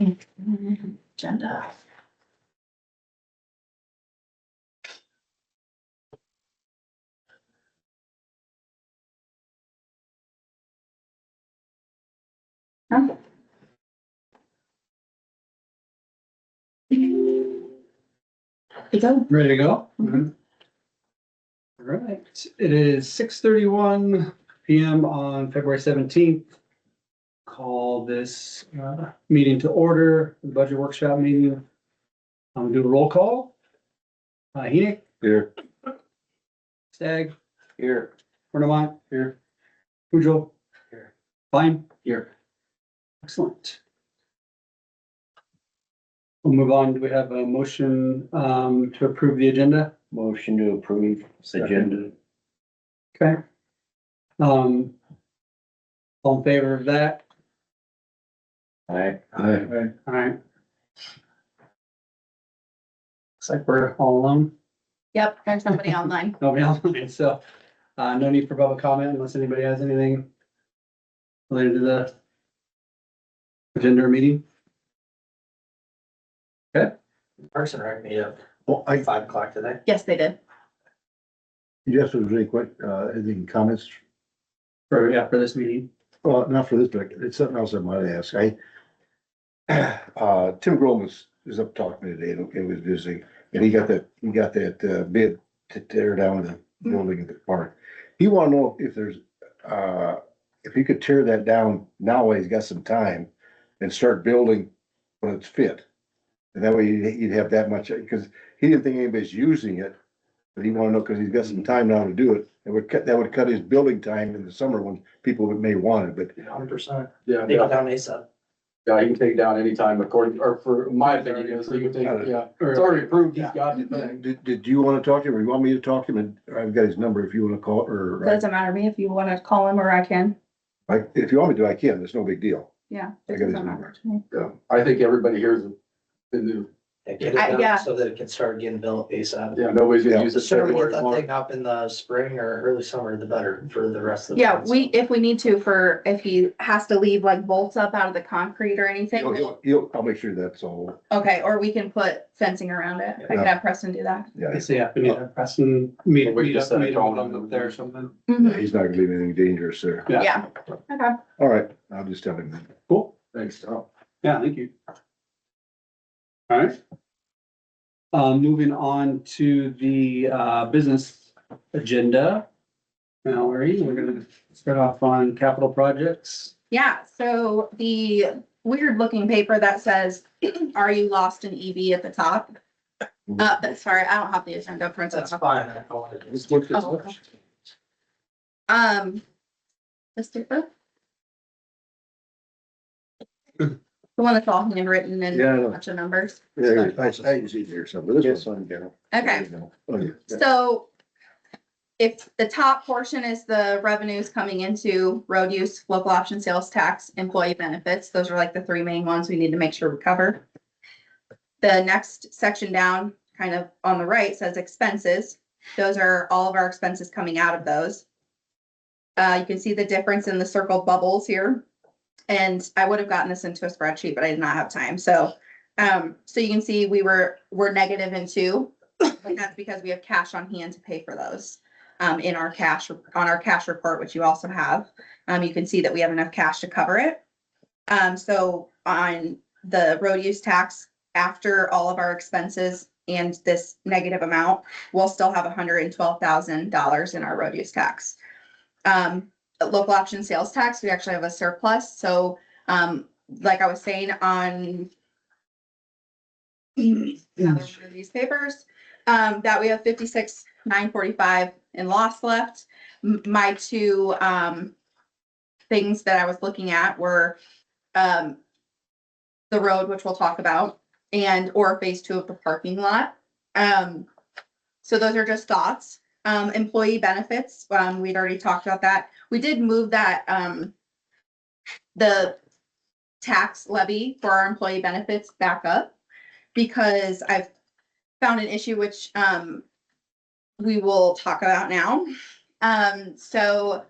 Agenda. Huh? You go. Ready to go? Mhm. All right, it is 6:31 PM on February 17th. Call this meeting to order, the budget workshop meeting. Do a roll call. Enoch, Here. Stagg, Here. Ornament, Here. Pujo. Here. Fine, Here. excellent. We'll move on. Do we have a motion to approve the agenda? Motion to approve agenda. Okay. All in favor of that? Aye. All right. Looks like we're all alone. Yep, there's somebody online. Nobody online, so no need for public comment unless anybody has anything related to the agenda or meeting. Okay, Parks and Rec meet up Well, at 5 o'clock today. Yes, they did. Just was really quick, any comments? for this meeting. Well, not for this, but it's something else I might ask. Tim Grohl was up talking today and it was visiting, and he got that bid to tear down the building at the park. He wanna know if there's, if he could tear that down now while he's got some time and start building when it's fit. And that way you'd have that much, because he didn't think anybody's using it. But he wanna know, cause he's got some time now to do it. That would cut his building time in the summer when people may want it, but 100%. Yeah, Take it down ASAP. yeah, you can take it down anytime according, or for my opinion, is you can take, yeah, it's already approved, he's got the thing. did you wanna talk to him or you want me to talk to him? And I've got his number if you wanna call or, Doesn't matter to me if you want to call him or I can. like, if you want me to, I can. It's no big deal. Yeah. I it got his doesn't number. matter to me. Yeah, I think everybody here is the new, Yeah, get it Yeah. down so that it can start getting built ASAP. yeah, nobody's gonna Yeah. use The it. sooner we get February, that March. thing up in the spring or early summer, the better for the rest of the. Yeah, months. if we need to if he has to leave like bolts up out of the concrete or anything. I'll make sure that's all. Okay, or we can put fencing around it. I can have Preston do that. Yeah, So yeah, we need to press and meet We just up set a tone on up there or something. Mhm. he's not gonna leave anything dangerous there. Yeah. Yeah, okay. All right, I'll just tell him that. Cool. Thanks, Tom. Yeah, thank you. All right. Moving on to the business agenda. Mallory, we're gonna start off on capital projects. Yeah, so the weird looking paper that says, are you lost in EV at the top? Sorry, I don't have the agenda printed. That's fine. I don't want to- Let's look this Oh, up. okay. This paper? The one that's all handwritten and Yeah, I a know. bunch of numbers. Yeah, I see here something. This one, Carol. Okay. Oh, yeah. So if the top portion is the revenues coming into road use, local option sales tax, employee benefits, those are like the three main ones we need to make sure we cover. The next section down, kind of on the right, says expenses. Those are all of our expenses coming out of those. You can see the difference in the circled bubbles here. And I would have gotten this into a spreadsheet, but I did not have time. So you can see we're negative in two. And that's because we have cash on hand to pay for those in our cash report, which you also have. You can see that we have enough cash to cover it. So on the road use tax, after all of our expenses and this negative amount, we'll still have $112,000 in our road use tax. Local option sales tax, we actually have a surplus. So like I was saying on another one of these papers, that we have 56,945 in loss left. My two things that I was looking at were the road, which we'll talk about, or phase 2 of the parking lot. So those are just thoughts. Employee benefits, we'd already talked about that. We did move that the tax levy for our employee benefits back up because I've found an issue which we will talk about now. So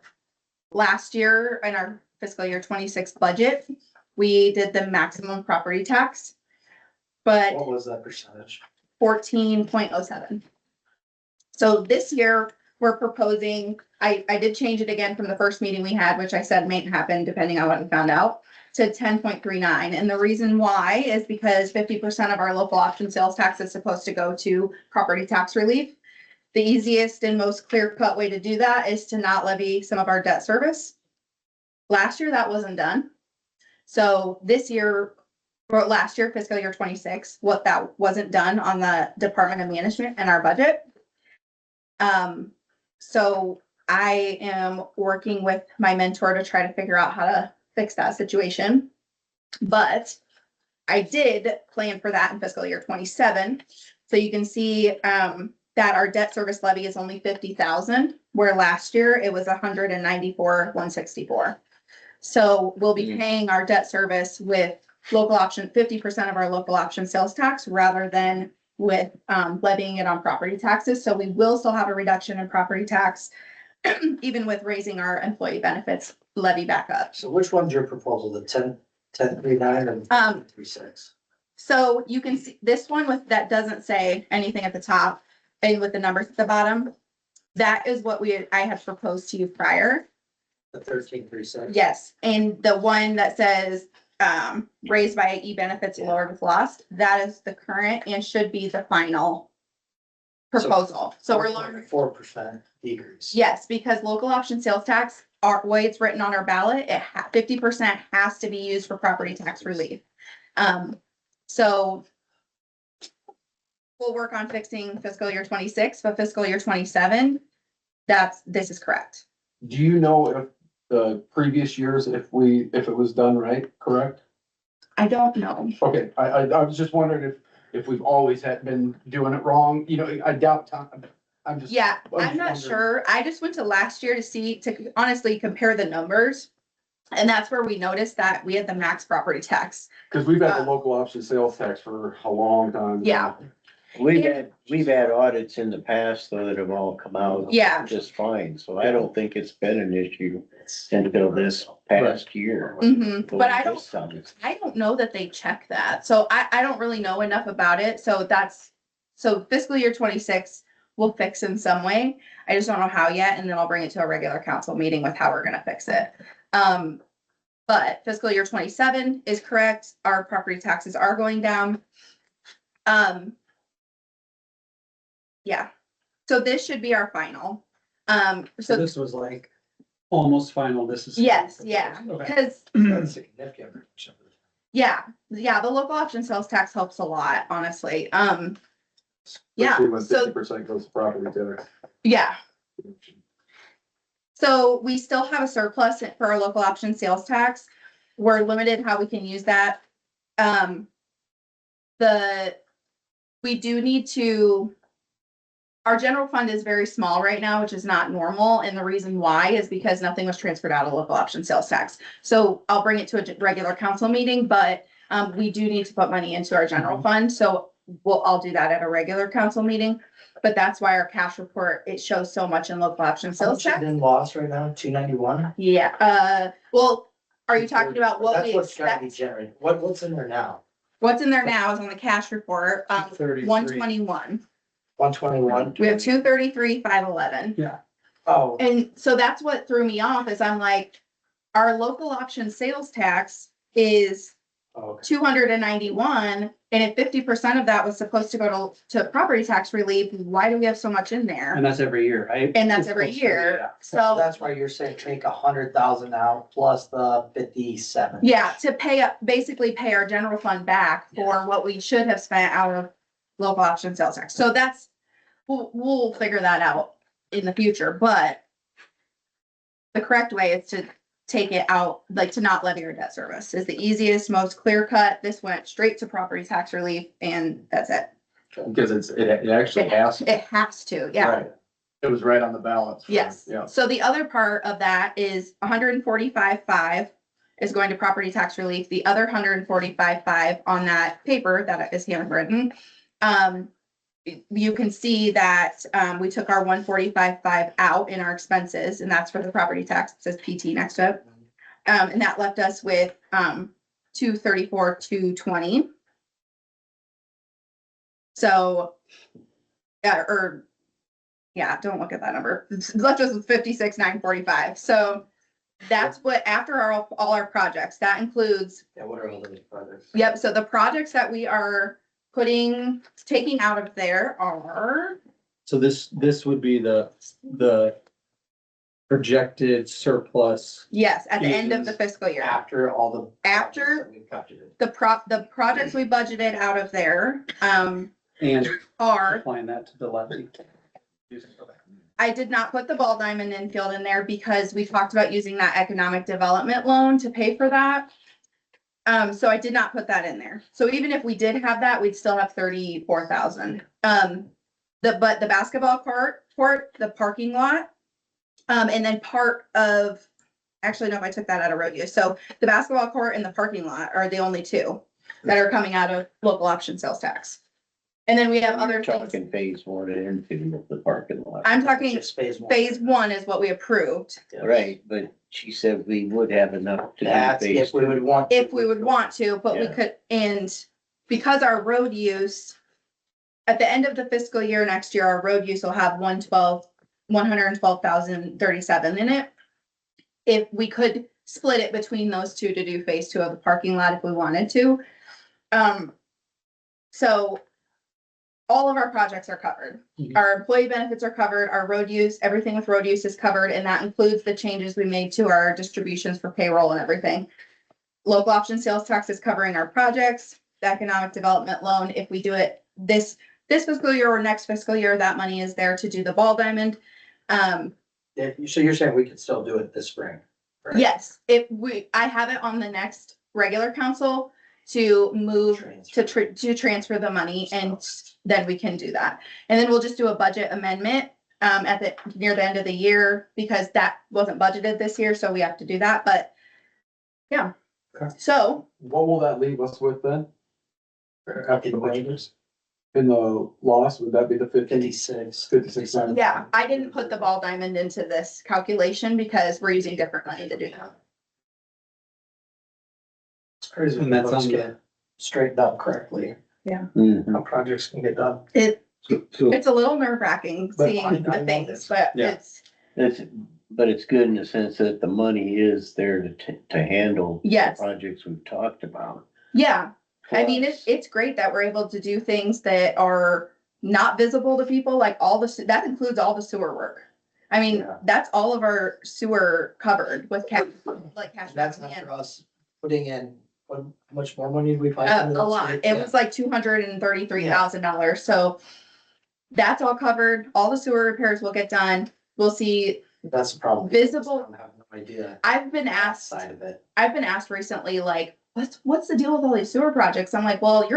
last year in our fiscal year 26 budget, we did the maximum property tax. But What was that percentage? 14.07. So this year, we're proposing, I did change it again from the first meeting we had, which I said may happen depending on what we found out, to 10.39. And the reason why is because 50% of our local option sales tax is supposed to go to property tax relief. The easiest and most clear-cut way to do that is to not levy some of our debt service. Last year, that wasn't done. So this year, or last year, fiscal year 26, what that wasn't done on the Department of Management and our budget. So I am working with my mentor to try to figure out how to fix that situation. But I did plan for that in fiscal year 27. So you can see, that our debt service levy is only 50,000, where last year it was 194,164. So we'll be paying our debt service with local option, 50% of our local option sales tax rather than with levying it on property taxes. So we will still have a reduction in property tax, even with raising our employee benefits levy back up. So which one's your proposal, the 10.39 and 10.36? So you can see this one with, that doesn't say anything at the top and with the numbers at the bottom. That is what I had proposed to you prior. The 13.36? Yes, and the one that says raised by e-benefits lowered with lost, that is the current and should be the final proposal. So we're lowering, 4% decrease. yes, because local option sales tax, our way it's written on our ballot, 50% has to be used for property tax relief. So we'll work on fixing fiscal year 26, but fiscal year 27, this is correct. Do you know if the previous years, if it was done right, correct? I don't know. Okay, I was just wondering if we've always been doing it wrong, you know, I doubt time, I'm just. Yeah, I'm I'm not just sure. I just went to last year to honestly compare the numbers. And that's where we noticed that we had the max property tax. Cause we've had the local option sales tax for a long time. Yeah. We've had audits in the past though that have all come out. Yeah. Just fine, so I don't think it's been an issue until this past year. But I This time. don't know that they check that. So I don't really know enough about it. So fiscal year 26, we'll fix in some way. I just don't know how yet. And then I'll bring it to a regular council meeting with how we're gonna fix it. But fiscal year 27 is correct. Our property taxes are going down. Yeah, so this should be our final. So So this was like almost final, this is. yes, yeah, Okay. because That's significant. yeah, the local option sales tax helps a lot, honestly. Yeah, Especially when so 50% goes to property tax. yeah. So we still have a surplus for our local option sales tax. We're limited how we can use that. We do need to, our general fund is very small right now, which is not normal. And the reason why is because nothing was transferred out of local option sales tax. So I'll bring it to a regular council meeting, but we do need to put money into our general fund. So I'll do that at a regular council meeting. But that's why our cash report, it shows so much in local option How sales much is tax. in loss right now? 291? Yeah, well, are you talking about what That's we what's gotta be expect? generated. What's in there now? What's in there now is on the cash report, 33. 121. 121? We have 233, 511. Yeah, Oh, And so that's what threw me off is I'm like, our local option sales tax is okay. 291. And if 50% of that was supposed to go to property tax relief, why do we have so much in there? and that's every year, right? And that's every year. So So, that's why you're saying take 100,000 out plus the 57. yeah, to basically pay our general fund back for what we should have spent out of local option sales tax. So we'll figure that out in the future, but the correct way is to take it out, like to not levy your debt service is the easiest, most clear cut. This went straight to property tax relief and that's it. Because it actually has. It has to, yeah. Right. It was right on the balance. Yes. Yeah. So the other part of that is 145.5 is going to property tax relief. The other 145.5 on that paper that is handwritten. You can see that we took our 145.5 out in our expenses, and that's for the property tax. It says PT next to it. And that left us with 234, 220. So, yeah, don't look at that number. It's left us with 56,945. So that's what, after all our projects, that includes, Yeah, what are all those projects? yep, so the projects that we are taking out of there are, So this would be the projected surplus. yes, at the end of the fiscal year. After all the. After- projects that we've budgeted. The projects we budgeted out of there, And are, applying that to the levy. I did not put the ball diamond infield in there because we talked about using that economic development loan to pay for that. So I did not put that in there. So even if we did have that, we'd still have 34,000. But the basketball court, the parking lot, and then actually, no, I took that out of road use. So the basketball court and the parking lot are the only two that are coming out of local option sales tax. And then we have other You're things. talking phase 1 and 2 of the parking lot. I'm It's talking just phase one. phase 1 is what we approved. Yeah. Right, but she said we would have enough to do That's phase if we 2. would want. If we would want to, but we Yeah. could, and because our road use, at the end of the fiscal year next year, our road use will have 112,037 in it. If we could split it between those two to do phase 2 of the parking lot if we wanted to. So all of our projects are covered. Mhm. Our employee benefits are covered, our road use, everything with road use is covered, and that includes the changes we made to our distributions for payroll and everything. Local option sales tax is covering our projects, the economic development loan, if we do it this fiscal year or next fiscal year, that money is there to do the ball diamond. So you're saying we could still do it this spring? right? Yes, I have it on the next regular council to move to transfer the money, and then we can do that. And then we'll just do a budget amendment near the end of the year, because that wasn't budgeted this year, so we have to do that, but yeah. Okay. So, What will that leave us with then? After the In budget? wages, In the loss, would that be the 56. 56? yeah, I didn't put the ball diamond into this calculation because we're using different money to do that. It's crazy. And when that's those on get straightened up correctly, Mhm. how projects can get done. So It's a little nerve wracking But seeing I the know things, this. but Yeah. But it's good in the sense that the money is there to handle the Yes. projects we've talked about. yeah. I mean, Plus, it's great that we're able to do things that are not visible to people, like that includes all the sewer work. I mean, Yeah. that's all of our sewer covered with cash. That's after us putting in, how much more money did we find? A lot. It was like $233,000. So that's all covered. All the sewer repairs will get done. We'll see. That's the problem. Visible- I have no idea. I've been that asked Side of it. recently, like, what's the deal with all these sewer projects? I'm like, well,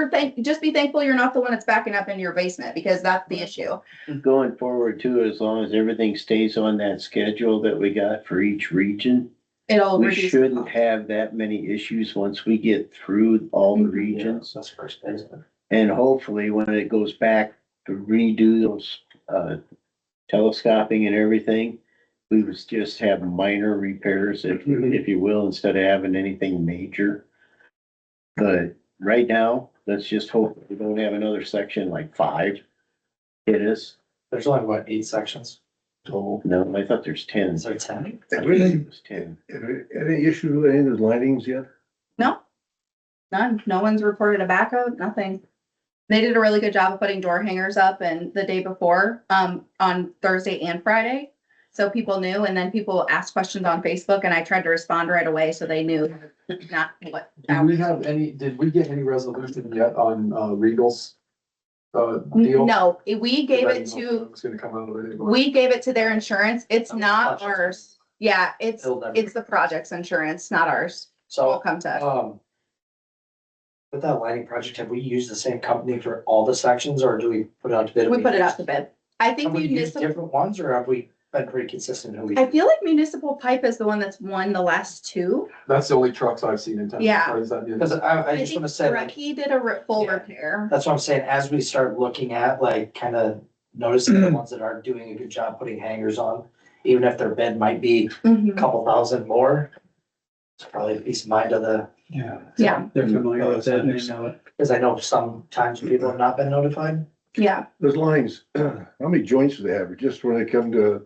just be thankful you're not the one that's backing up into your basement, because that's the issue. Going forward too, as long as everything stays on that schedule that we got for each region, It'll we reduce. shouldn't have that many issues once we get through all the Mhm. regions. That's first phase. And hopefully when it goes back to redo those, telescoping and everything, we would just have minor repairs, if you will, instead of having anything major. But right now, let's just hope we don't have another section like 5 hit us. There's only what, 8 sections? Oh, no, I thought there's 10. Is there 10? I think it was 10. Any issues with any of those linings yet? No, none. No one's reported a backup, nothing. They did a really good job of putting door hangers up and the day before, on Thursday and Friday. So people knew, and then people asked questions on Facebook, and I tried to respond right away, so they knew not what. Did we get any resolution yet on, Regal's, deal? No, we gave I it didn't know if to, it was gonna come out of it. we gave it to their insurance. It's That was not project. ours. Yeah, it's Build everything. the project's insurance, not ours. So it'll So, come to us. with that lighting project, have we used the same company for all the sections, or do we put it out to bid? We put it out to bid. I think Have we used municipal, different ones, or have we been pretty consistent who we? I feel like municipal pipe is the one that's won the last 2. That's the only trucks I've seen in town. Yeah. Or is that- Because I just think wanna say, like, Rocky did a full Yeah. repair. that's what I'm saying, as we start looking at, like, kind of noticing the ones that are doing a good job putting hangers on, even if their bid might be a Mhm. couple thousand more. It's probably a peace of mind to the, Yeah. Yeah. They're familiar with it and they know it. because I know sometimes people have not been notified. Yeah, Those lines, how many joints do they have? Just when they come to,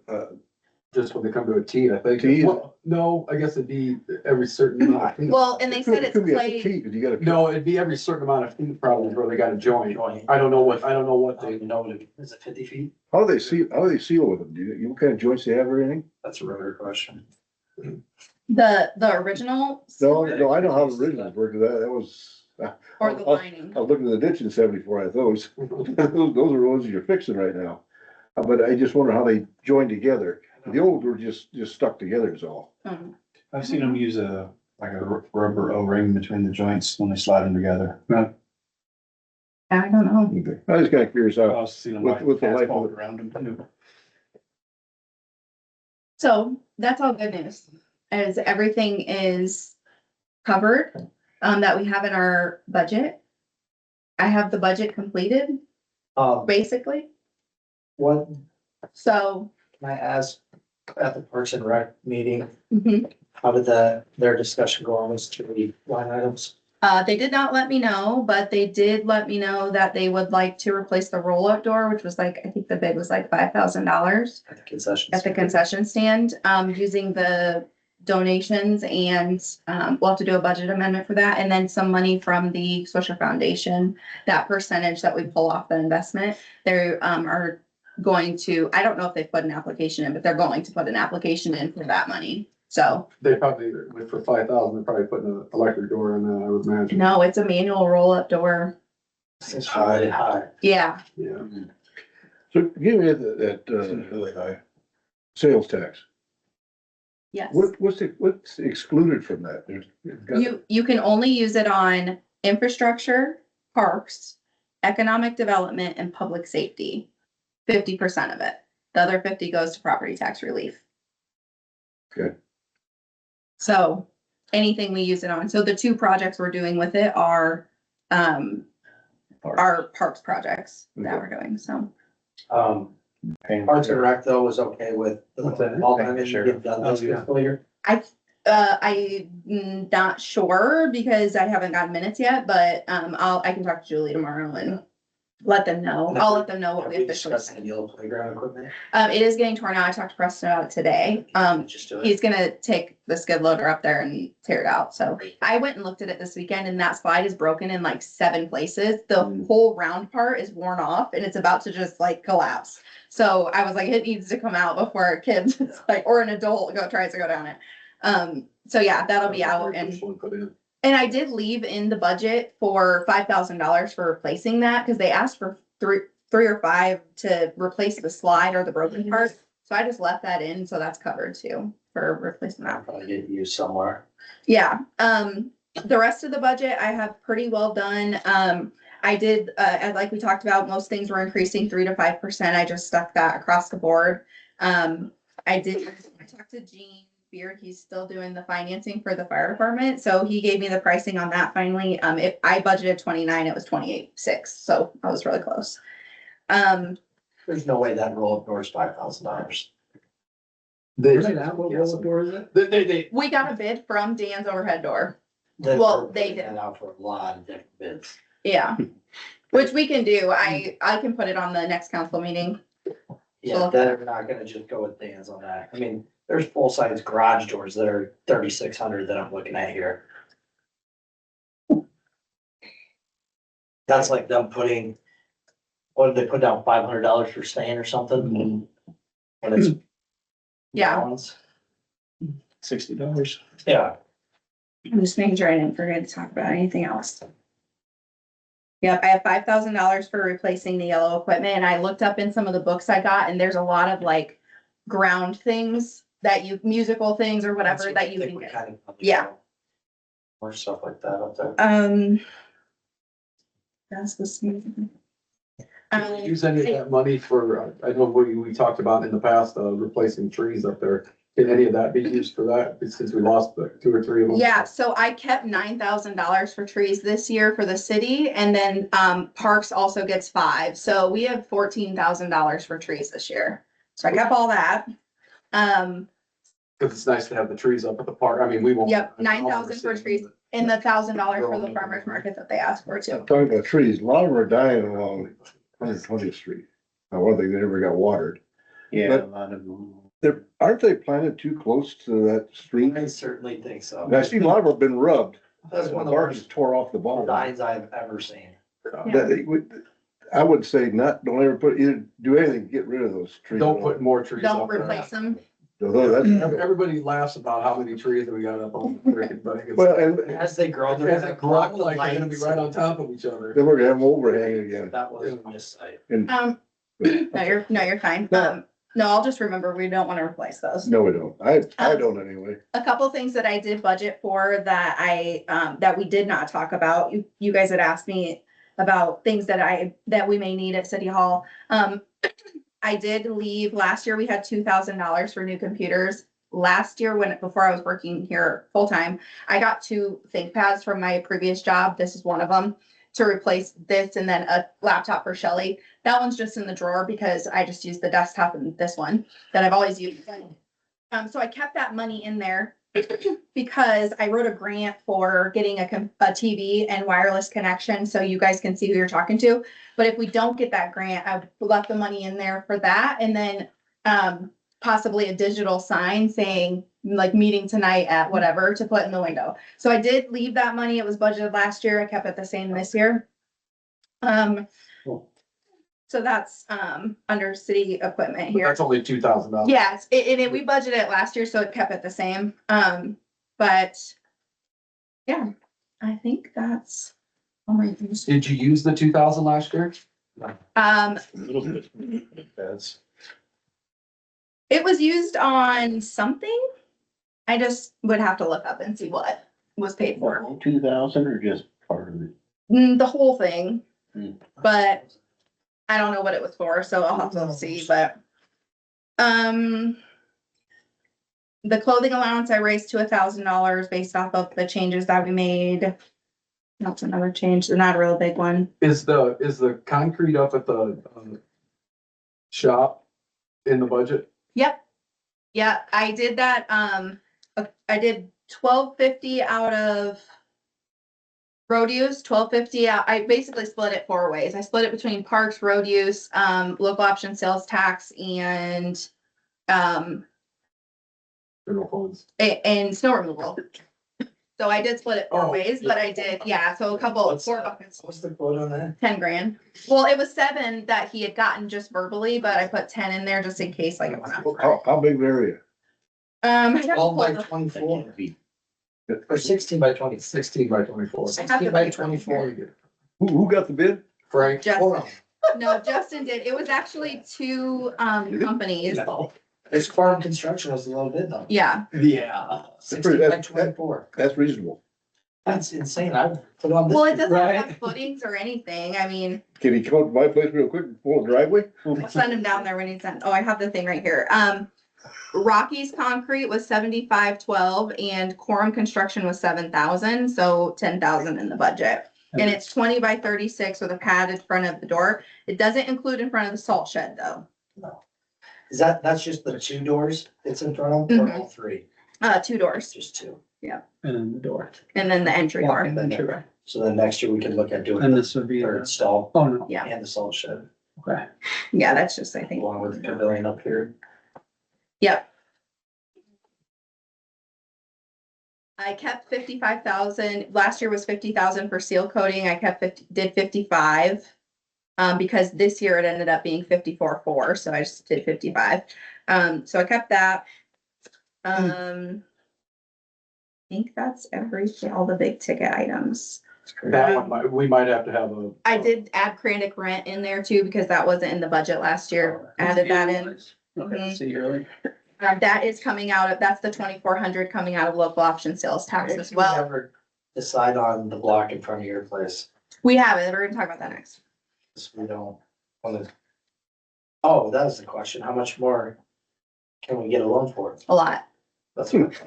Just when they come to a T, I think. T? Well, no, I guess it'd be every certain amount of feet. well, and they said it's could be a clay. T, cause you gotta. No, it'd be every certain amount of feet probably where they got a joint. I don't know what I they, don't know, is it 50 feet? How do they seal with them? What kind of joints they have or anything? That's a really good question. The original. No, I know how the originals work, that was. Or the lining. I was looking at the ditch in 74, I thought those, those are the ones you're fixing right now. But I just wonder how they join together. The old were just stuck together is all. Hmm. I've seen them use like a rubber O-ring between the joints when they slide them together. I don't know. I was kinda curious I've how, also seen them With- like with the light asphalt bulb. around them too. So that's all good news, as everything is covered, that we have in our budget. I have the budget completed, basically, What, so, can I ask, at the Parks and Rec meeting, mhm. how did their discussion go on those 3 line items? They did not let me know, but they did let me know that they would like to replace the roll-up door, which was like, I think the bid was like $5,000 At the concessions? at the concession stand, using the donations, and, we'll have to do a budget amendment for that, and then some money from the Swisher Foundation. That percentage that we pull off the investment, they, are going to, I don't know if they put an application in, but they're going to put an application in for that money. So, they probably, for 5,000, they're probably putting an electric door in there, I would imagine. no, it's a manual roll-up door. Seems really high. Yeah, Yeah. so give me that, sales tax. yes. What's excluded from that? You can only use it on infrastructure, parks, economic development, and public safety. 50% of it. The other 50 goes to property tax relief. Okay. So anything we use it on. So the 2 projects we're doing with it are our parks projects that we're doing, so. Parks and Rec though was okay with all time and get done this fiscal year. I'm not sure because I haven't gotten minutes yet, but, I can talk to Julie tomorrow and let them know. I'll let them know what Have we we officially discussed said. the yellow playground equipment? It is getting torn out. I talked to Preston about it today. Just do it. He's gonna take the skid loader up there and tear it out. So I went and looked at it this weekend and that slide is broken in like 7 places. The whole round part is worn off and it's about to just like collapse. So I was like, it needs to come out before a kid, like, or an adult tries to go down it. So yeah, that'll be out, and I did leave in the budget for $5,000 for replacing that, because they asked for three or 5 to replace the slide or the broken part. So I just left that in, so that's covered too for replacing that. Probably get used somewhere. Yeah, the rest of the budget I have pretty well done. I did, and like we talked about, most things were increasing 3 to 5%. I just stuck that across the board. I talked to Gene Beard. He's still doing the financing for the fire department. So he gave me the pricing on that finally. If I budgeted 29, it was 28.6. So I was really close. There's no way that roll-up door is $5,000. Really, that what roll-up door is it? We got a bid from Dan's overhead door. That Well, we're they putting did. that out for a lot of different bids. Yeah. Which we can do. I can put it on the next council meeting. Yeah, Cool. they're not gonna just go with Dan's on that. I mean, there's full-size garage doors that are 3,600 that I'm looking at here. That's like them putting, what did they put down, $500 for stain or something? When it's. Yeah. gallons? $60. Yeah, I'm just making sure I didn't forget to talk about anything else. Yep, I have $5,000 for replacing the yellow equipment, and I looked up in some of the books I got, and there's a lot of like ground things that musical things or that's whatever what that I you think can we get. kind of. Yeah. More stuff like that up there. That's the same. Use any of that money for, I know we talked about in the past, replacing trees up there. Can any of that be used for that, since we lost the 2 or 3 of them? Yeah, so I kept $9,000 for trees this year for the city, and then Parks also gets 5. So we have $14,000 for trees this year. So I kept all that. Cause it's nice to have the trees up at the park. I mean, we won't. Yep, 9,000 for trees and the $1,000 for the farmer's market that they asked for too. Talking about trees, a lot of them are dying along 120th Street. Now, one thing, they never got watered. Yeah, But- a lot of them. Aren't they planted too close to that street? I certainly think so. And I see a lot of them have been rubbed. That's one of the Bark worst is tore off the bottom. lines I've ever seen. I would say don't ever either do anything, to get rid of those trees. Don't put more trees up Don't there. replace them. Although that's- Everybody laughs about how many trees that we got up on the freaking thing. Well, and As they grow, they're As gonna it grows, block the like they're gonna be lights. right on top of each other. then we're gonna have them overhang again. That was a missight. And, No, you're fine. No. No, I'll just remember, we don't want to replace those. no, we don't. I don't anyway. A couple things that I did budget for that that we did not talk about. You guys had asked me about things that we may need at City Hall. I did leave, last year we had $2,000 for new computers. Last year before I was working here full-time, I got 2 ThinkPads from my previous job. This is one of them, to replace this, and then a laptop for Shelley. That one's just in the drawer because I just used the desktop and this one that I've always used. So I kept that money in there because I wrote a grant for getting a TV and wireless connection so you guys can see who you're talking to. But if we don't get that grant, I left the money in there for that, and then possibly a digital sign saying like meeting tonight at whatever to put in the window. So I did leave that money. It was budgeted last year. I kept it the same this year. So that's under city equipment But here. that's only $2,000. Yes, we budgeted it last year, so it kept it the same. But yeah, I think that's all my things. Did you use the 2,000 last year? A little bit. That's. It was used on something. I just would have to look up and see what was paid for. 2,000 or just part of it? The whole thing, Hmm. but I don't know what it was for, so I'll have to see, but. The clothing allowance I raised to $1,000 based off of the changes that we made. That's another change, not a real big one. Is the concrete up at the shop in the budget? Yep. Yeah, I did that, I did 1,250 out of road use, 1,250 out, I basically split it 4 ways. I split it between parks, road use, local option sales tax, and General funds. and snow removal. So I did split it 4 Oh, ways, but I did, yeah, so a couple, What's 4 that? buckets, What's the quote on that? 10 grand. Well, it was 7 that he had gotten just verbally, but I put 10 in there just in case like it went up. How big of an area? I have to 12 by pull the- 24 or 16 by 20. 16 by 24. I have 16 the by paper 24. Who got the bid? Frank, Justin, no, Justin did. It was actually 2 companies. No, this farm construction was a little bit though. Yeah, Yeah. 16 by 24. That's reasonable. That's insane. I put on this. well, it doesn't Right. have footings or anything. I mean, Can he come up to my place real quick and pull a driveway? we'll send him down there when he's done. Oh, I have the thing right here. Rocky's Concrete was 7512 and Quorum Construction was 7,000, so 10,000 in the budget. And it's 20 by 36 with a padded front of the door. It doesn't include in front of the salt shed though. No. That's just the 2 doors it's in front of, or all 3? 2 doors Just 2. And then the door. and then the entry door. And then, so then next year we can look at doing And the this would be, third stall oh no, Yeah, and the salt shed, okay. yeah, that's just, I think. along with the pavilion up here. Yep. I kept 55,000. Last year was 50,000 for seal coating. I did 55. Because this year it ended up being 54.4, so I just did 55. So I kept that. I think that's everything, all the big ticket items. that one we might have to have a. I did add Kranich rent in there too, because that wasn't in the budget last year. Added that in. Okay, see you early. That is coming out of, that's the 2,400 coming out of local option sales tax as well. Never decide on the block in front of your place. We have it. We're gonna talk about that next. Because we don't wanna. Oh, that was the question. How much more can we get a loan for? A lot. That's what.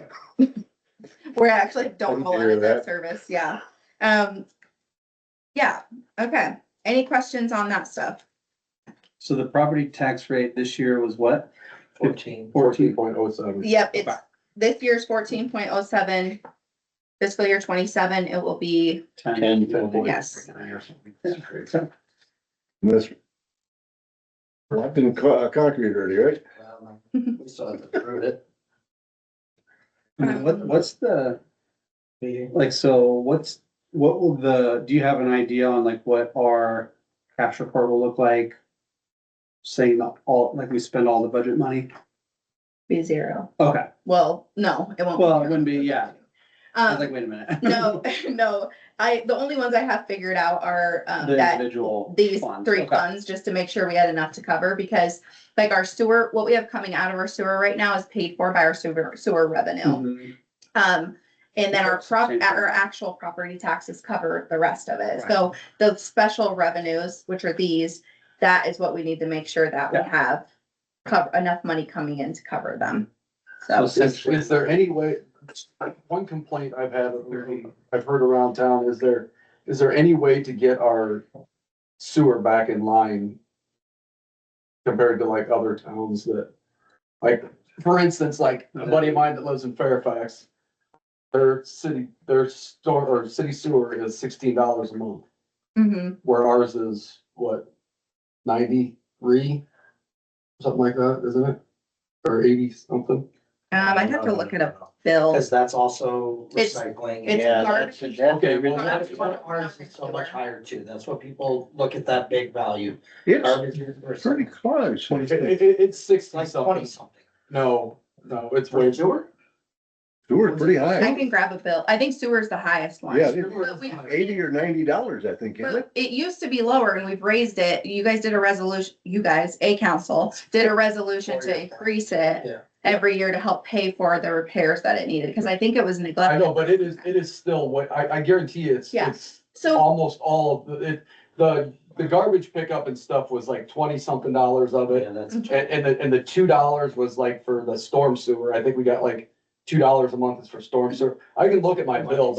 We actually I don't didn't call hear it that that. service, yeah. Yeah, okay. Any questions on that stuff? So the property tax rate this year was what? 14. 14.07. Yep, it's this year's 14.07, fiscal year 27, it will be, 10. yes. This. I've been concrete already, right? We still have to prove it. And what's the, like, so what will do you have an idea on like what our cash report will look like? Saying that all, like we spend all the budget money? Be 0. Okay, Well, no, it won't. well, it wouldn't be, yeah. I was Um, like, wait a minute. no, no, the only ones I have figured out are, The that individual these funds, 3 okay. funds, just to make sure we had enough to cover, because like our sewer, what we have coming out of our sewer right now is paid for by our sewer revenue. Mhm. And then our Same our thing. actual property taxes cover the rest of it. So the special revenues, which are these, that is what we need to make sure that we Yeah. have enough money coming in to cover them. So So, Is there any way, one complaint I've had, I've heard around town, is there any way to get our sewer back in line? Compared to like other towns that, like, for instance, like a buddy of mine that lives in Fairfax. Their city sewer is $16 a month, mhm. where ours is what, 93? Something like that, isn't it? Or 80 something? I'd have to look at a bill. Cause that's also It's- recycling. it's Yeah, hard. that's Okay, everything. well, That's what ours is so much higher too. That's what people look at that big value. It's Garbage is pretty close. It's 60 like something. 20 something. No, it's way. For sewer? Sewer's pretty I high. can grab a bill. I think sewer's the highest one. Yeah, But we- $80 or $90, I think, isn't But it? it used to be lower and we've raised it. You guys did a resolution, a council did a resolution to increase it Yeah. every year to help pay for the repairs that it needed, because I think it was I neglected. know, but it is still what, I guarantee you Yeah. it's So, almost all of the garbage pickup and stuff was like 20 something dollars of it. Yeah, that's. And the $2 was like for the storm sewer. I think we got like $2 a month is for storm sewer. I can look at my bill,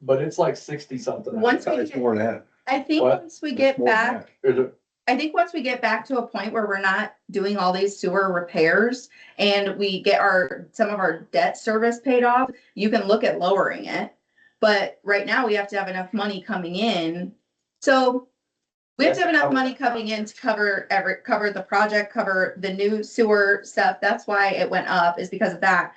but it's like 60 something. once we, It's more than that. I think What? once we It's get more than back, that. Is it- I think once we get back to a point where we're not doing all these sewer repairs and we get some of our debt service paid off, you can look at lowering it. But right now we have to have enough money coming in. So we have to have enough money coming in to cover the project, cover the new sewer stuff. That's why it went up, is because of that.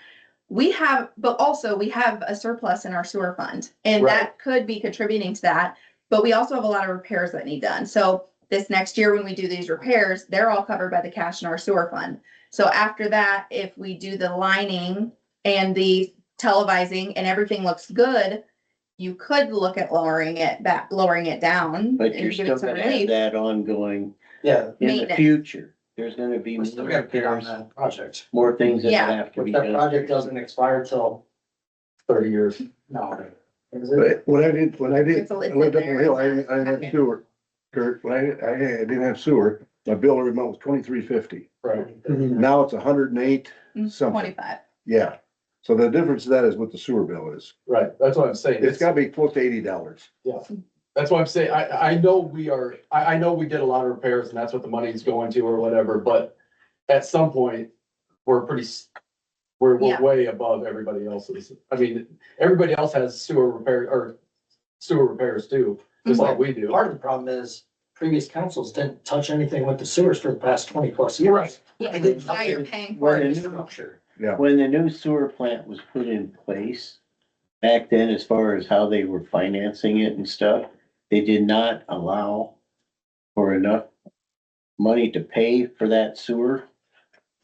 But also we have a surplus in our sewer fund, and Right. that could be contributing to that. But we also have a lot of repairs that need done. So this next year, when we do these repairs, they're all covered by the cash in our sewer fund. So after that, if we do the lining and the televising and everything looks good, you could look at lowering it down. But and you're give it still some gonna have relief. that ongoing Yeah, in the Maintenance. future. There's gonna be we still more gotta pay on repairs, that project. more things that Yeah. have to But be that done. project doesn't expire till, 30 years. no. Is it? But when I did, I It's lived up on the hill, I didn't have sewer. Kurt, when I didn't have sewer, my bill every month was $23.50. Right. Now it's 108 something. 25. Yeah. So the difference of that is what the sewer bill is. Right. That's what I'm saying. It's gotta be close to $80. That's what I'm saying. I know I know we did a lot of repairs and that's what the money's going to or whatever, but at some point, we're Yeah. way above everybody else's. I mean, everybody else has sewer repairs too, just like we do. Part of the problem is previous councils didn't touch anything with the sewers for the past 20+ years. Right. Yeah, They didn't now you're update paying for Well, it. the Structure. When the new sewer plant was put in place, back then, as far as how they were financing it and stuff, they did not allow for enough money to pay for that sewer,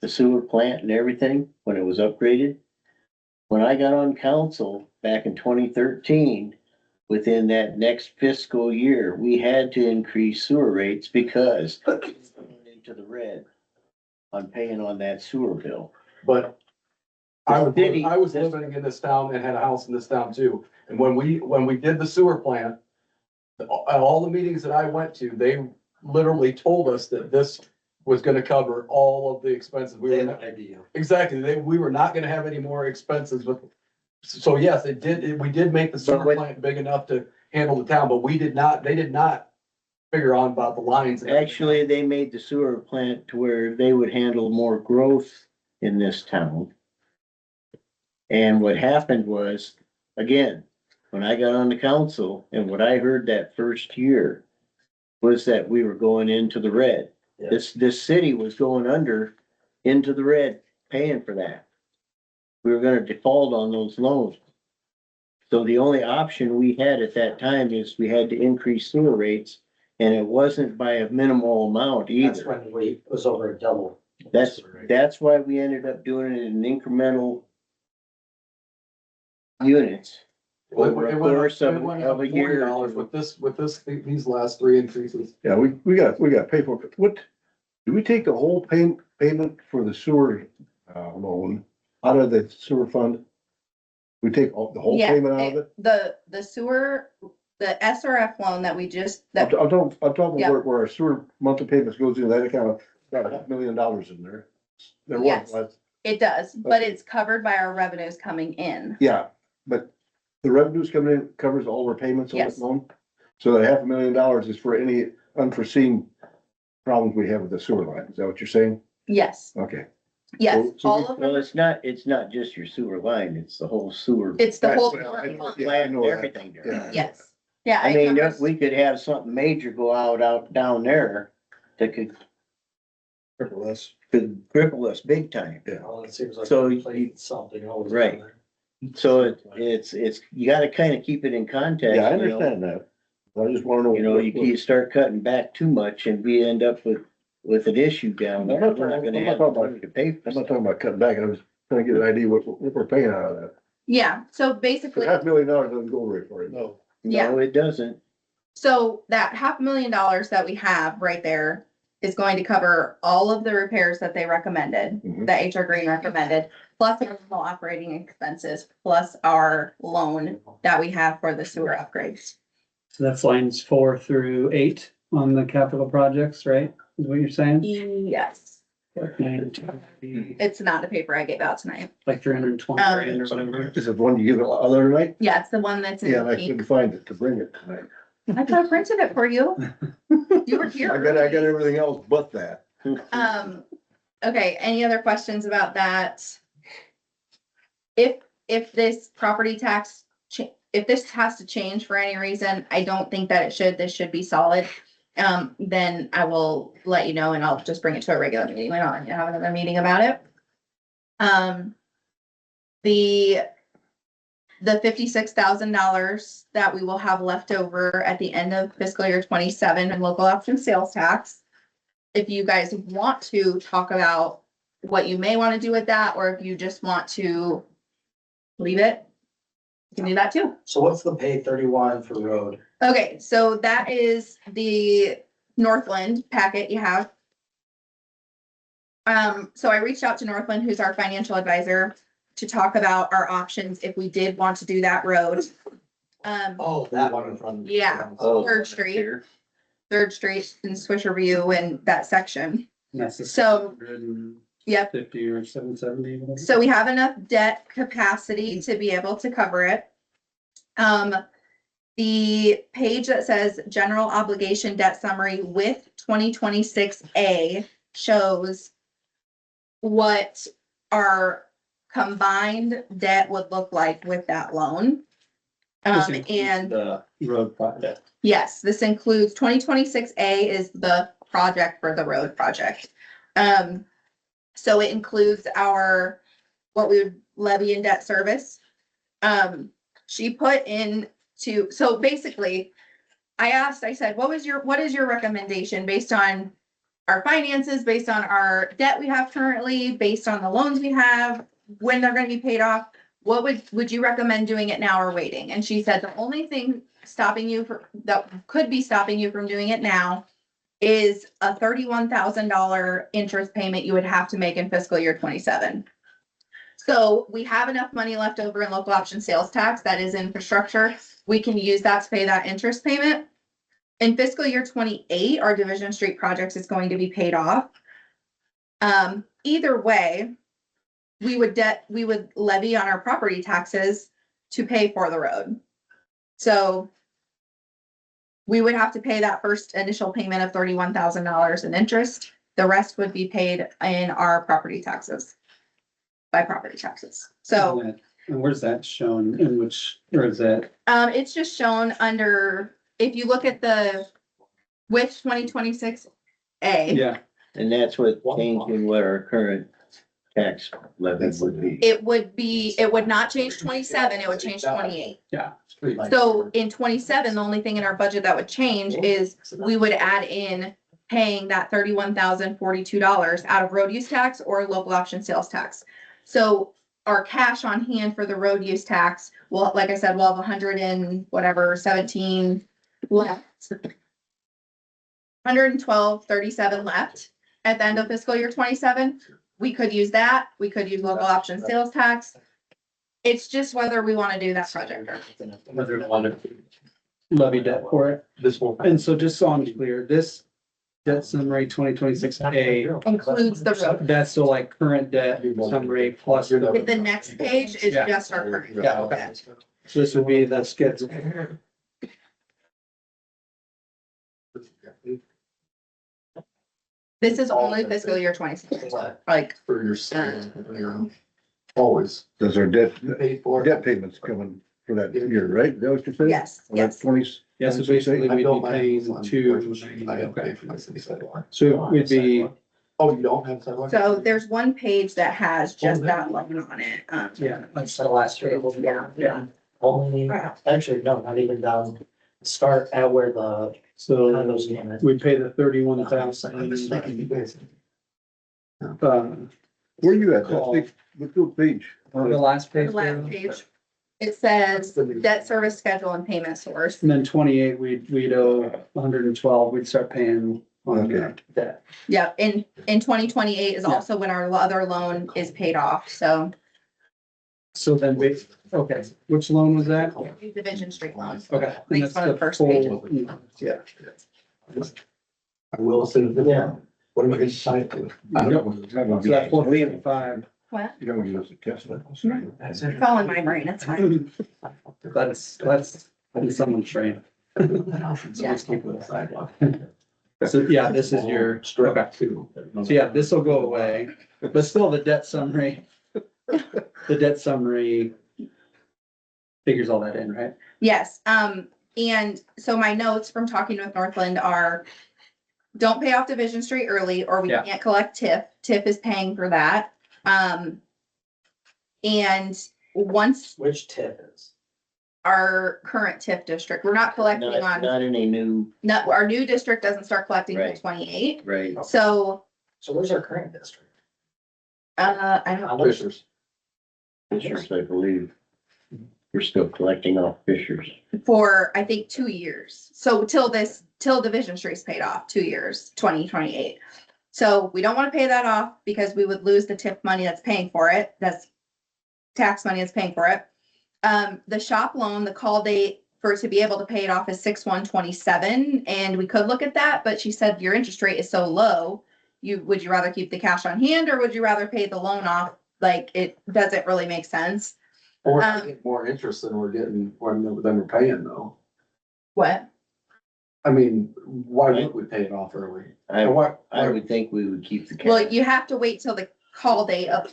the sewer plant and everything, when it was upgraded. When I got on council back in 2013, within that next fiscal year, we had to increase sewer rates because we went into the red on paying on that sewer bill. But I The was city- living in this town and had a house in this town too. And when we did the sewer plant, at all the meetings that I went to, they literally told us that this was gonna cover all of the expenses. They had an idea. Exactly, we were not gonna have any more expenses, but, so yes, we did make the sewer what- plant big enough to handle the town, but they did not figure on about the lines. and everything. Actually, they made the sewer plant to where they would handle more growth in this town. And what happened was, again, when I got on the council and what I heard that first year was that we were going into the red. Yeah. This city was going under into the red, paying for that. We were gonna default on those loans. So the only option we had at that time is we had to increase sewer rates, and it wasn't by a minimal amount That's either. when it was over a double. That's why we ended up doing it in incremental units. Over a course of a year. $40 with these last three increases. Yeah, we got to pay for it. What, do we take the whole payment for the sewer, loan out of the sewer fund? We take the whole Yeah, payment out of it? the sewer, the SRF loan that we just, I'm that, talking Yeah. where our sewer monthly payments goes into that account, got $500,000 in there. There was Yes. less, it does, but it's covered by our revenues coming in. yeah, but the revenues coming in covers all our payments on Yes. that loan? So that $500,000 is for any unforeseen problems we have with the sewer line, is that what you're saying? Yes, Okay. yes, So all of Well, them, it's not just your sewer line, it's the whole sewer. it's the whole. Well, I know, fund. yeah, I know that. Everything there. Yeah. Yes, yeah. I it mean, covers- if we could have something major go out down there that could cripple us big time. Well, it seems like So we're you- playing something always. Right. So it's, you gotta kind of keep it in context. Yeah, I you know? understand that. I just wanna know. You know, you start cutting back too much and we end up with an issue down there. I'm not We're not talking- gonna I'm have not talking money to pay for I'm not stuff. talking about cutting back, I was trying to get an idea what we're paying out of that. Yeah, so Cause basically, $500,000 doesn't go very far. No. yeah. No, it doesn't. so that $500,000 that we have right there is going to cover all of the repairs that they recommended, Mhm. that HR Green recommended, plus our normal operating expenses, plus our loan that we have for the sewer upgrades. So that's lines 4 through 8 on the capital projects, right? Is what you're saying? Yes, Like 9, 10, it's not a paper I gave out tonight. like 320 grand or whatever. Is it one you give the other night? Yeah, it's the one that's in Yeah, and I pink. couldn't find it to bring it tonight. I thought I printed it for you. You were here. I got everything else but that. Okay, any other questions about that? If this property tax, if this has to change for any reason, I don't think that it should, this should be solid. Then I will let you know and I'll just bring it to a regular meeting. We don't need to have another meeting about it. The $56,000 that we will have left over at the end of fiscal year 27 in local option sales tax. If you guys want to talk about what you may want to do with that, or if you just want to leave it, you can do that too. So what's the pay 31 for road? Okay, so that is the Northland packet you have. So I reached out to Northland, who's our financial advisor, to talk about our options if we did want to do that road. Oh, that one in front. Yeah. Oh, Third Street. Third Street and Swisher View and that section. And that's the So- 750 Yep. or 770. whatever. So we have enough debt capacity to be able to cover it. The page that says general obligation debt summary with 2026A shows what our combined debt would look like with that loan. This includes And the road project. yes, this includes 2026A is the project for the road project. So it includes our, what we would levy in debt service. She put in to, so basically, I said, what is your recommendation based on our finances, based on our debt we have currently, based on the loans we have, when they're gonna be paid off? What would you recommend doing it now or waiting? And she said, the only thing stopping you that could be stopping you from doing it now is a $31,000 interest payment you would have to make in fiscal year 27. So we have enough money left over in local option sales tax that is infrastructure. We can use that to pay that interest payment. In fiscal year 28, our Division Street project is going to be paid off. Either way, we would levy on our property taxes to pay for the road. So we would have to pay that first initial payment of $31,000 in interest. The rest would be paid in our property taxes. By property taxes. So And where's that shown in which, or is that? It's just shown under, if you look at the with 2026 A, Yeah, And that's what changing what our current tax levy would be. it would not change 27, it would change 28. So in 27, the only thing in our budget that would change is we would add in paying that $31,042 out of road use tax or local option sales tax. So our cash on hand for the road use tax, well, like I said, we'll have 100 and whatever, 17 left. 112.37 left at the end of fiscal year 27. We could use that. We could use local option sales tax. It's just whether we want to do that project or not. whether we want to levy debt for it. This will. And so just so I'm clear, this debt summary 2026 A, Includes the road. that's so like current debt summary plus. With the next page is Yeah. just our current. Yeah, okay. So this would be the schedule. This is only fiscal year 26, like, For your, your, always. Does our debt Paid for. payments coming for that year, right? Is that what you're saying? yes, yes. 20s? Yeah, so basically I we'd built be my paying house on to, March. I have to pay okay, for my city sidewalk. so we'd be, Oh, you don't have sidewalk? So there's one page that has just that loan on it. yeah, that's the last page. Yeah. Only, actually, no, not even down, start at where the So condos came in. we pay the 31,000. Where you at? That's big, look at the page. The last The page. last page, it says debt service schedule and payment source. And then 28, we'd owe 112, we'd start paying on Okay. that. Yep, in 2028 is also when our other loan is paid off, so So then we, okay, which loan was that? Division Street loan. Okay. and Thanks that's for the the first full- page. Yeah. I will say that. Yeah. What am I gonna sign to? I don't know. So that 455, What? You don't use the Tesla. It's all in my brain, it's fine. that's someone's train. Yeah. So, yeah, this is your, okay. So yeah, this will go away, but still the debt summary. The debt summary figures all that in, right? Yes, and so my notes from talking with Northland are, don't pay off Division Street early, or we Yeah. can't collect TIF. TIF is paying for that. And once Which tip is? our current TIF district, we're not collecting Not, on, not any new, no, our new district doesn't start collecting until Right. 28. right, So, So where's our current district? I don't, How much? Fishers. Fishers, I believe. We're still collecting off Fishers. for, I think, 2 years. So till Division Street's paid off, 2 years, 2028. So we don't want to pay that off because we would lose the TIF money that's paying for it. That's tax money that's paying for it. The shop loan, the call date for it to be able to pay it off is 6/1/27, and we could look at that, but she said your interest rate is so low. Would you rather keep the cash on hand or would you rather pay the loan off? Like, it doesn't really make sense. Or getting more interest than we're getting, than we're paying though. What? I mean, why would we pay it off early? I, And what, I would think we would keep the Well, cash. you have to wait till the call date of,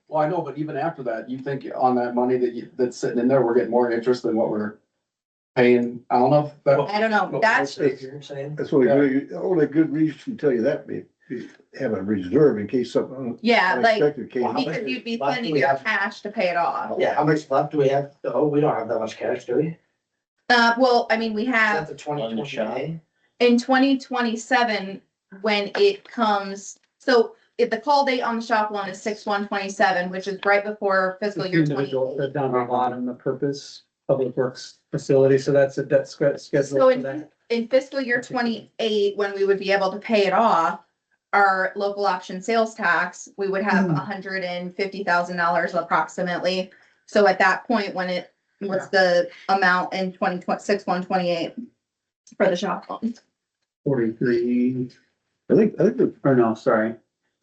well, I know, but even after that, you think on that money that's sitting in there, we're getting more interest than what we're paying? I don't know if that. I don't know, that's, You're saying? That's only good reason to tell you that, maybe, have a reserve in case something yeah, like, unexpected came. because you'd be Why do spending we your have- cash to pay it off. Yeah, how much left do we have? Oh, we don't have that much cash, do we? Well, I mean, we Is have. that the 2020? In 2027, when it comes, so if the call date on the shop loan is 6/1/27, which is right before fiscal year Individual, 20. down the bottom, the purpose, public works facility, so that's a debt schedule So for in, that. in fiscal year 28, when we would be able to pay it off, our local option sales tax, we would have $150,000 approximately. So at that point, what's the amount in 6/1/28 for the shop loan? 43, I think or no, sorry.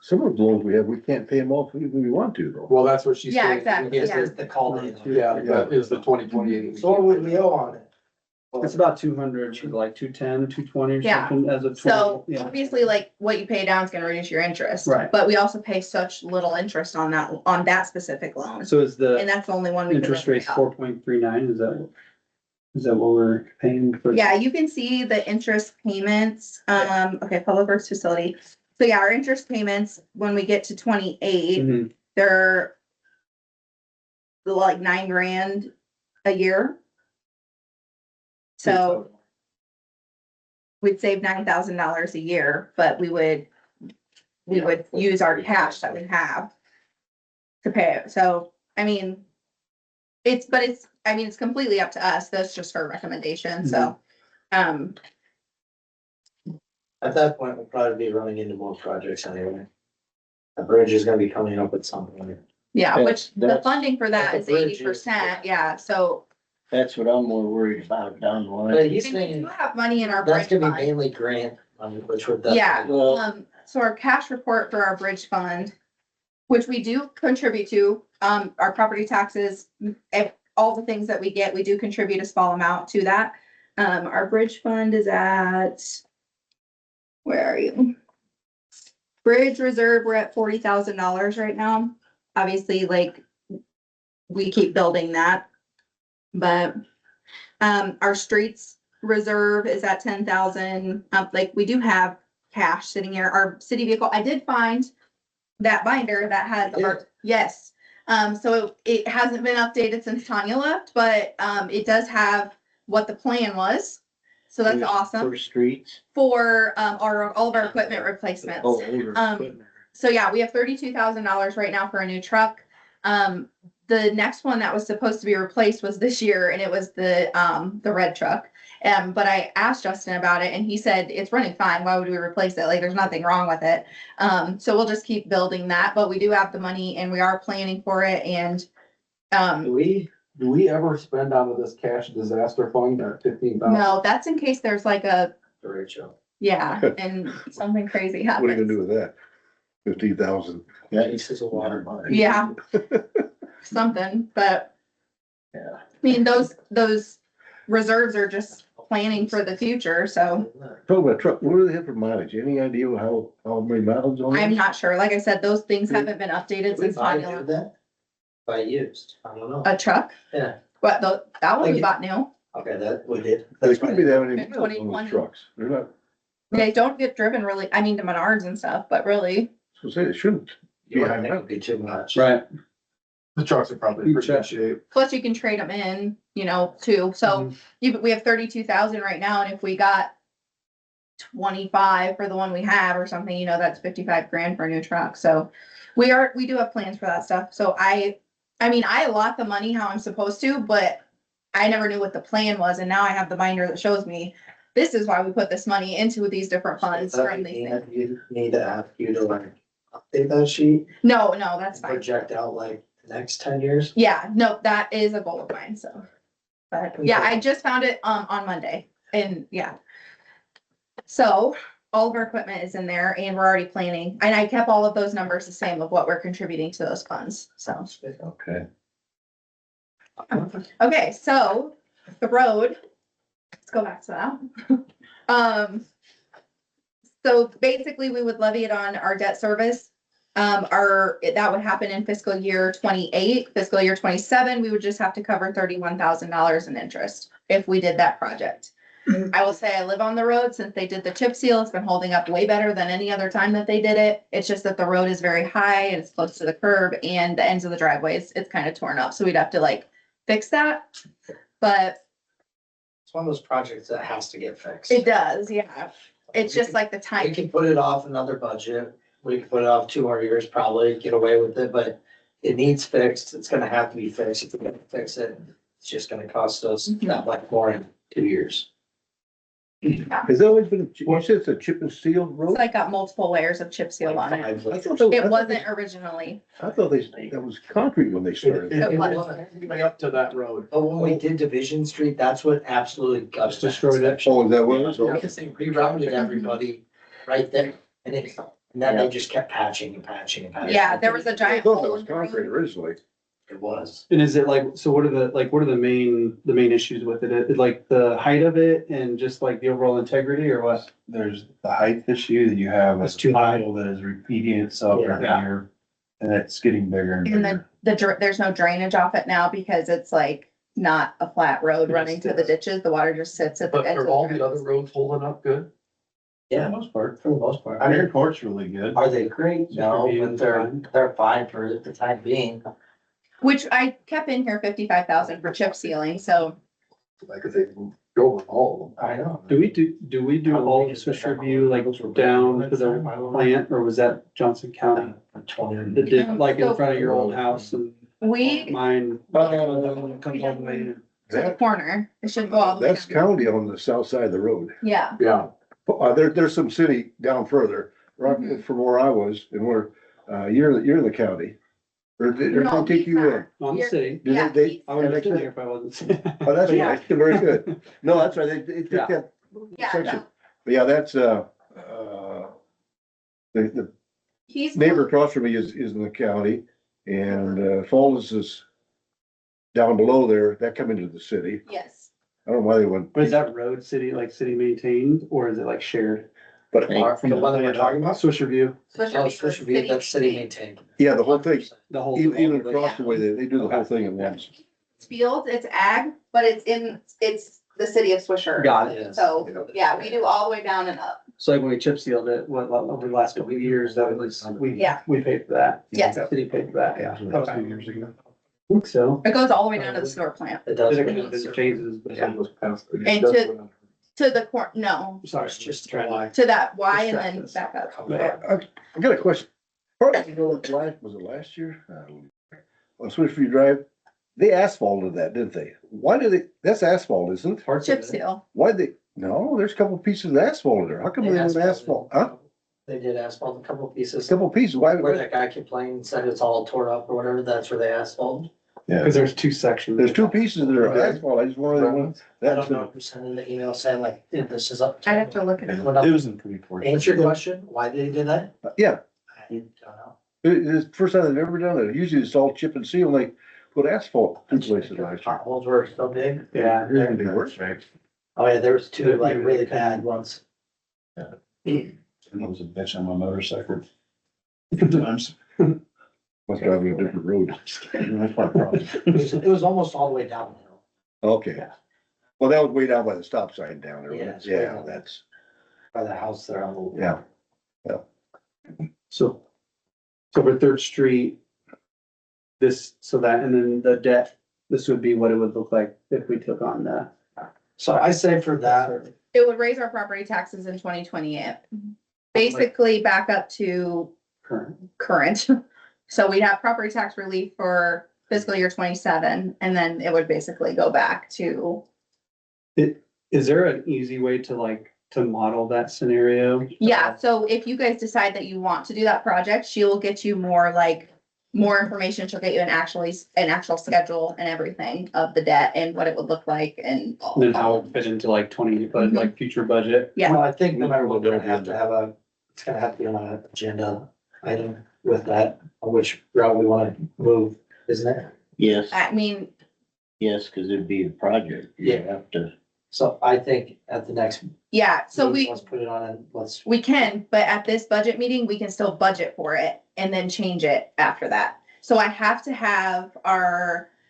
some of the loans we have, we can't pay them off if we want to though. Well, that's what she's Yeah, saying. exactly. Yes, Yeah. it's the call date. Yeah, that is the 2028. So what would we owe on it? It's about 200, like 210, 220 or Yeah. something as of So 20, yeah. obviously, like what you pay down is gonna reduce your interest. Right. But we also pay such little interest on that specific loan. So is And the that's the only one we can interest really rate pay off. 4.39? Is that what we're paying for? Yeah, you can see the interest payments, okay, public works facility. So yeah, our interest payments, when we get to 28, Mhm. they're like $9,000 a year. So we'd save $9,000 a year, but we would use our cash that we have to pay it. So, I mean, it's completely up to us. That's just her recommendation. So, At that point, we'll probably be running into more projects anyway. The bridge is gonna be coming up at some point. yeah, Yeah, which the that's- funding for that the is bridge is- 80%. Yeah, so That's what I'm more worried about down the line. But he's and we do saying have money in our that's bridge gonna be fund. mainly grant money, which would. Yeah, Well- so our cash report for our bridge fund, which we do contribute to, our property taxes, all the things that we get, we do contribute a small amount to that. Our bridge fund is at, where are you? Bridge reserve, we're at $40,000 right now. Obviously, like, we keep building that. But, our streets reserve is at 10,000. Like, we do have cash sitting here. Our city vehicle, I did find that binder that has our, yes. So it hasn't been updated since Tanya left, but, it does have what the plan was. So that's awesome For streets. for, all of our equipment replacements. Oh, older equipment. So yeah, we have $32,000 right now for a new truck. The next one that was supposed to be replaced was this year, and it was the red truck. But I asked Justin about it, and he said it's running fine. Why would we replace it? Like, there's nothing wrong with it. So we'll just keep building that, but we do have the money, and we are planning for it. And Do we ever spend out of this cash disaster fund at 15,000? no, that's in case there's like Rachel. yeah, and something crazy What are you gonna happens. do with that? 15,000. Yeah, This is a water bond. Yeah, something, but Yeah. I mean, those reserves are just planning for the future, so Talk about truck, what do they have for mileage? Any idea how many miles on I'm it? not sure. Like I said, those things haven't been updated Did we since buy Tanya new left. then? Buy used, I don't know. A truck? Yeah, What, that one we Like- bought new. okay, that we did. They That's couldn't be right. that many In miles on 2020. those trucks. They're not, They don't get driven really, I mean, to Menards and stuff, but really, so say it shouldn't. You wouldn't think it'd be too much. Right. The trucks are probably in pretty good shape. plus you can trade them in, too. So we have 32,000 right now, and if we got 25 for the one we have or something, that's 55 grand for a new truck. So we do have plans for that stuff. So I mean, I allot the money how I'm supposed to, but I never knew what the plan was. And now I have the binder that shows me this is why we put this money into these different funds from these things. You need to ask you to like update that sheet, No, that's fine. project out like the next 10 years. Yeah, no, that is a goal of mine, so. But yeah, I just found it on Monday and yeah. So all of our equipment is in there and we're already planning, and I kept all of those numbers the same of what we're contributing to those funds, so. Okay. Okay, so the road, let's go back to that. So basically we would levy it on our debt service. That would happen in fiscal year 28, fiscal year 27, we would just have to cover $31,000 in interest if we did that project. I will say I live on the road. Since they did the chip seal, it's been holding up way better than any other time that they did it. It's just that the road is very high and it's close to the curb, and the ends of the driveways, it's kind of torn up. So we'd have to like fix that. But It's one of those projects that has to get fixed. it does, yeah. It's just like the We time. can put it off another budget. We can put it off 2 more years, probably get away with it, but it needs fixed. It's gonna have to be fixed. If we're gonna fix it, it's just gonna cost us that much more in 2 years. Has that always been, you said it's a chip and seal It's road? like got multiple layers of chip seal on it. I thought that- It wasn't originally. I thought that was concrete when they started. It was. Way up to that road. But when we did Division Street, that's what absolutely gutted that Destroyed it. section. Oh, is that what it was? Because they rerouted everybody right there, and then they just kept patching and patching and patching. Yeah, there was a I giant thought that hole was in the concrete road. originally. It was. And is it like, so what are the main issues with it? Is it like the height of it and just like the overall integrity or what? There's the height issue that you have. It's too high. That is repeating itself every Yeah. year. And it's getting bigger and And bigger. there's no drainage off it now because it's like not a flat road running to the ditches. The water just sits at the But edge. are of all the the other roads holding up good? For the Yeah, most part. for the most part. Iron Court's really good. Are they great? No, Swisher but they're fine for the time being. Which I kept in here 55,000 for chip sealing, so Like, if they go with all of them. I know. Do we do all the Swisher view like down to the plant or was that Johnson County? That did like in front of your old house and we, mine? Comes all the way in. to the That, corner, it should go all the way that's down. county on the south side of the road. Yeah, Yeah, There's some city down further, right from where I was, and where, you're in the county. Or did No, they take he's you in? not. On the You're- city. Did Yeah, they? he's- I would have been there if I wasn't. Oh, that's Yeah. right, very good. No, that's right, they Yeah. took that yeah, section. no, But yeah, that's, the he's. neighbor across from me is in the county, and, Falls is down below there, that come into the city. Yes, I don't know why they went, But is that road city, like city maintained or is it like shared? but, Hey, From the one that we're talking about? Swisher view, Swisher Oh, Beach was Swisher View, that's city maintained. maintained. yeah, the whole thing, the whole. even across the way, they do the whole thing at once. It's fields, it's ag, but it's the city of Swisher. Got it. Yes. So, yeah, we do all the way down and up. So like when we chip sealed it, what, over the last couple of years, that was, Yeah. we paid for that. Yes. City paid for that, yeah. That was Okay. 2 years ago. I think so. It goes all the way down to the sewer plant. It does. It kind of interchanges, but yeah. And to the no, Sorry, It's just trying to. why. to that Y and Distract then us. back up. I got a question. Part of, was it last year? On Switchview Drive, they asphalted that, didn't they? Why did they, that's asphalt, isn't it? Parts of Chip it. seal. Why'd they, no, there's a couple pieces of asphalt there. How come they didn't asphalt? Huh? They did asphalt a couple pieces. Couple pieces, why, Where that guy complained, said it's all tore up or whatever, that's where they asphalt. Yeah. Cause there's two sections. there's two pieces that are asphalt, I just wanted one. I That's, don't know who sent in the email saying like, this is up. I'd have to look at it. What else? It was in pretty poor. Answer your question, why did he do that? yeah, I don't know. it's the first time they've ever done it. Usually it's all chip and seal, and they put asphalt two places last year. Potholes were so big. Yeah. They worse. Oh yeah, there was two like really bad ones. It was a bitch on my motorcycle. Times. Must drive you a different road. That's my problem. It was almost all the way downhill. Okay. Well, that was way down by the stop sign down there. Yeah, wasn't it's it? way Yeah, down. that's, By the house there on the. yeah. So for Third Street, this, so that, and then the debt, this would be what it would look like if we took on the. So I say for that, It would raise our property taxes in 2028. Basically back up to Current. current. So we'd have property tax relief for fiscal year 27, and then it would basically go back to, Is there an easy way to like, to model that scenario? yeah. So if you guys decide that you want to do that project, she'll get you more information. She'll get you an actual schedule and everything of the debt and what it would look like and. And then how it fit into like 20, but like future budget? Yeah. well, I think no matter what, we're gonna have to have it's gonna have to be on an agenda item with that, on which route we wanna move, isn't it? Yes, I mean, yes, cause it'd be a project. You Yeah. have to, So I think at the next. yeah, so meeting, we. Let's put it on and let's. We can, but at this budget meeting, we can still budget for it and then change it after that. So I have to have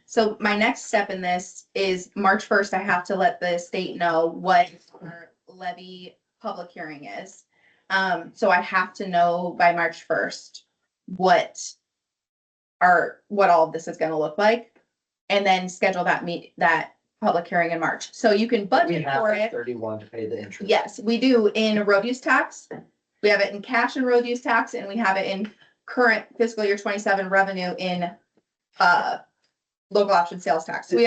so my next step in this is March 1st, I have to let the state know what our levy public hearing is. So I have to know by March 1st what all of this is gonna look like. And then schedule that public hearing in March. So you can We budget have for like it. 31 to pay the interest. Yes, we do in road use tax. We have it in cash and road use tax, and we have it in current fiscal year 27 revenue in local option sales tax. So we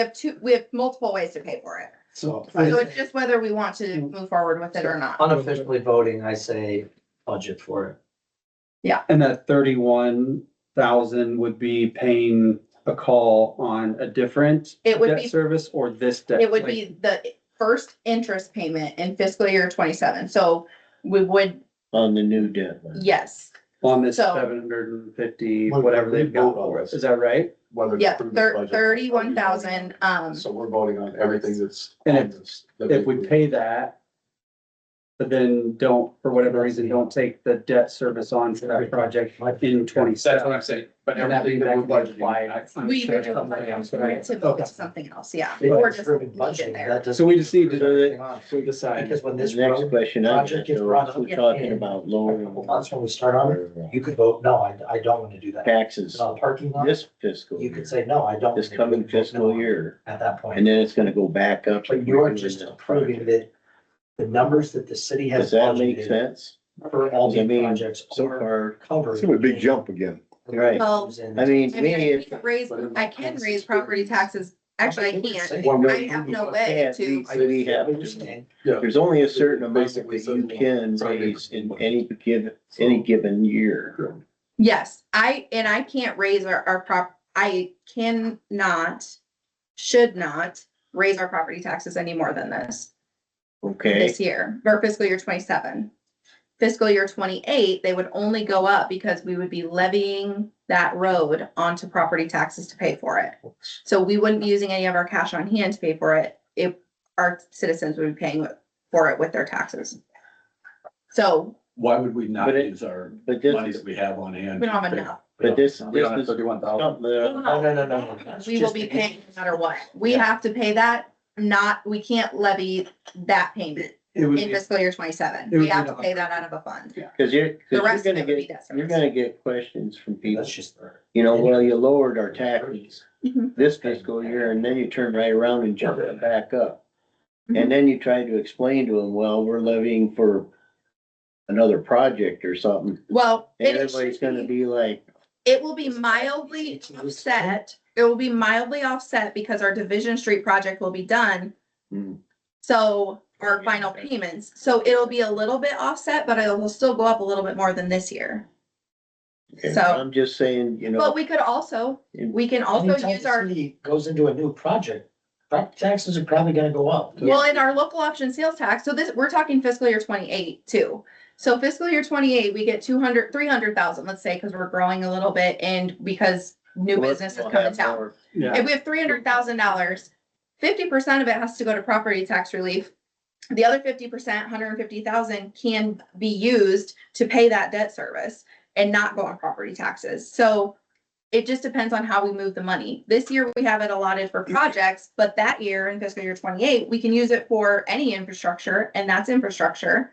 have multiple ways to pay for it. So So it's just whether we want to move forward with it or not. unofficially voting, I say budget for it. And that 31,000 would be paying a call on a different It would debt be, service or this debt? it would like- be the first interest payment in fiscal year 27. So we would, on the new debt. yes, On this So- 750, When whatever we they've got vote on for this. us, is that right? whether. to Yeah, approve this budget. 31,000, So we're voting on everything that's. And on if- this. If we pay that, but then don't, for whatever reason, don't take the debt service on for that project in That's what 27. I'm saying, but And that everything that we're can be budgeting. applied. I'm we sure would do something it else, to right? vote to something else, yeah. They Or were just approving leave it budgeting, there. that doesn't. So we just need to- So Decide. Because when The this next road question I project got, gets so brought we're up talking in about a couple lowering months when we start on it, you could vote, no, I don't want to do that. taxes On a parking lot, this fiscal you year, could say, no, I don't. this wanna do coming it, vote no fiscal on it year, At that point. and then it's gonna go back up. But if you're we're doing just this approving project. that the numbers that the city has Does that make budgeted sense? for all 'Cause I the mean, projects so are far, covered. It's gonna be a big jump again. Right. Well, I mean, I me, mean, I can raise property taxes, actually, I can't, I have no way to. we have, Yeah. there's only a certain amount that Basically you says- can raise in any given year. Yes, I can't raise I cannot, should not raise our property taxes any more than Okay, this year, or fiscal year 27. Fiscal year 28, they would only go up because we would be levying that road onto property taxes to pay for it. So we wouldn't be using any of our cash on hand to pay for it if our citizens would be paying for it with their taxes. So Why would we not But it- use our but this money is, that we have on hand? we don't have enough. but this We don't have is 31,000. something that No. We will be paying no matter what. We have to pay that, we can't levy that payment It would in be, fiscal year 27. It would We be have to the- pay that out of a fund. Cause you're The rest of gonna it would be get, debt you're service. gonna get questions from people, That's just. you know, well, you lowered our taxes Mhm. this fiscal year, and then you turn right around and jump it back up. Mhm. And then you try to explain to them, well, we're levying for another project or something, Well, and it everybody's should gonna be, be like, it will be mildly offset. It will be mildly offset because our Division Street project will be done. hmm. So our final payments, so it'll be a little bit offset, but it will still go up a little bit more than this year. Okay, So- I'm just saying, you But know, we could also, we can also Anytime use the our, city goes into a new project, property taxes are probably gonna go up. well, in our local option sales tax, so this, we're talking fiscal year 28 too. So fiscal year 28, we get 300,000, let's say, because we're growing a little bit and because new we'll- business is we'll coming have down. more- yeah, If we have $300,000, 50% of it has to go to property tax relief. The other 50%, 150,000 can be used to pay that debt service and not go on property taxes. So it just depends on how we move the money. This year, we have it allotted for projects, but that year in fiscal year 28, we can use it for any infrastructure, and that's infrastructure.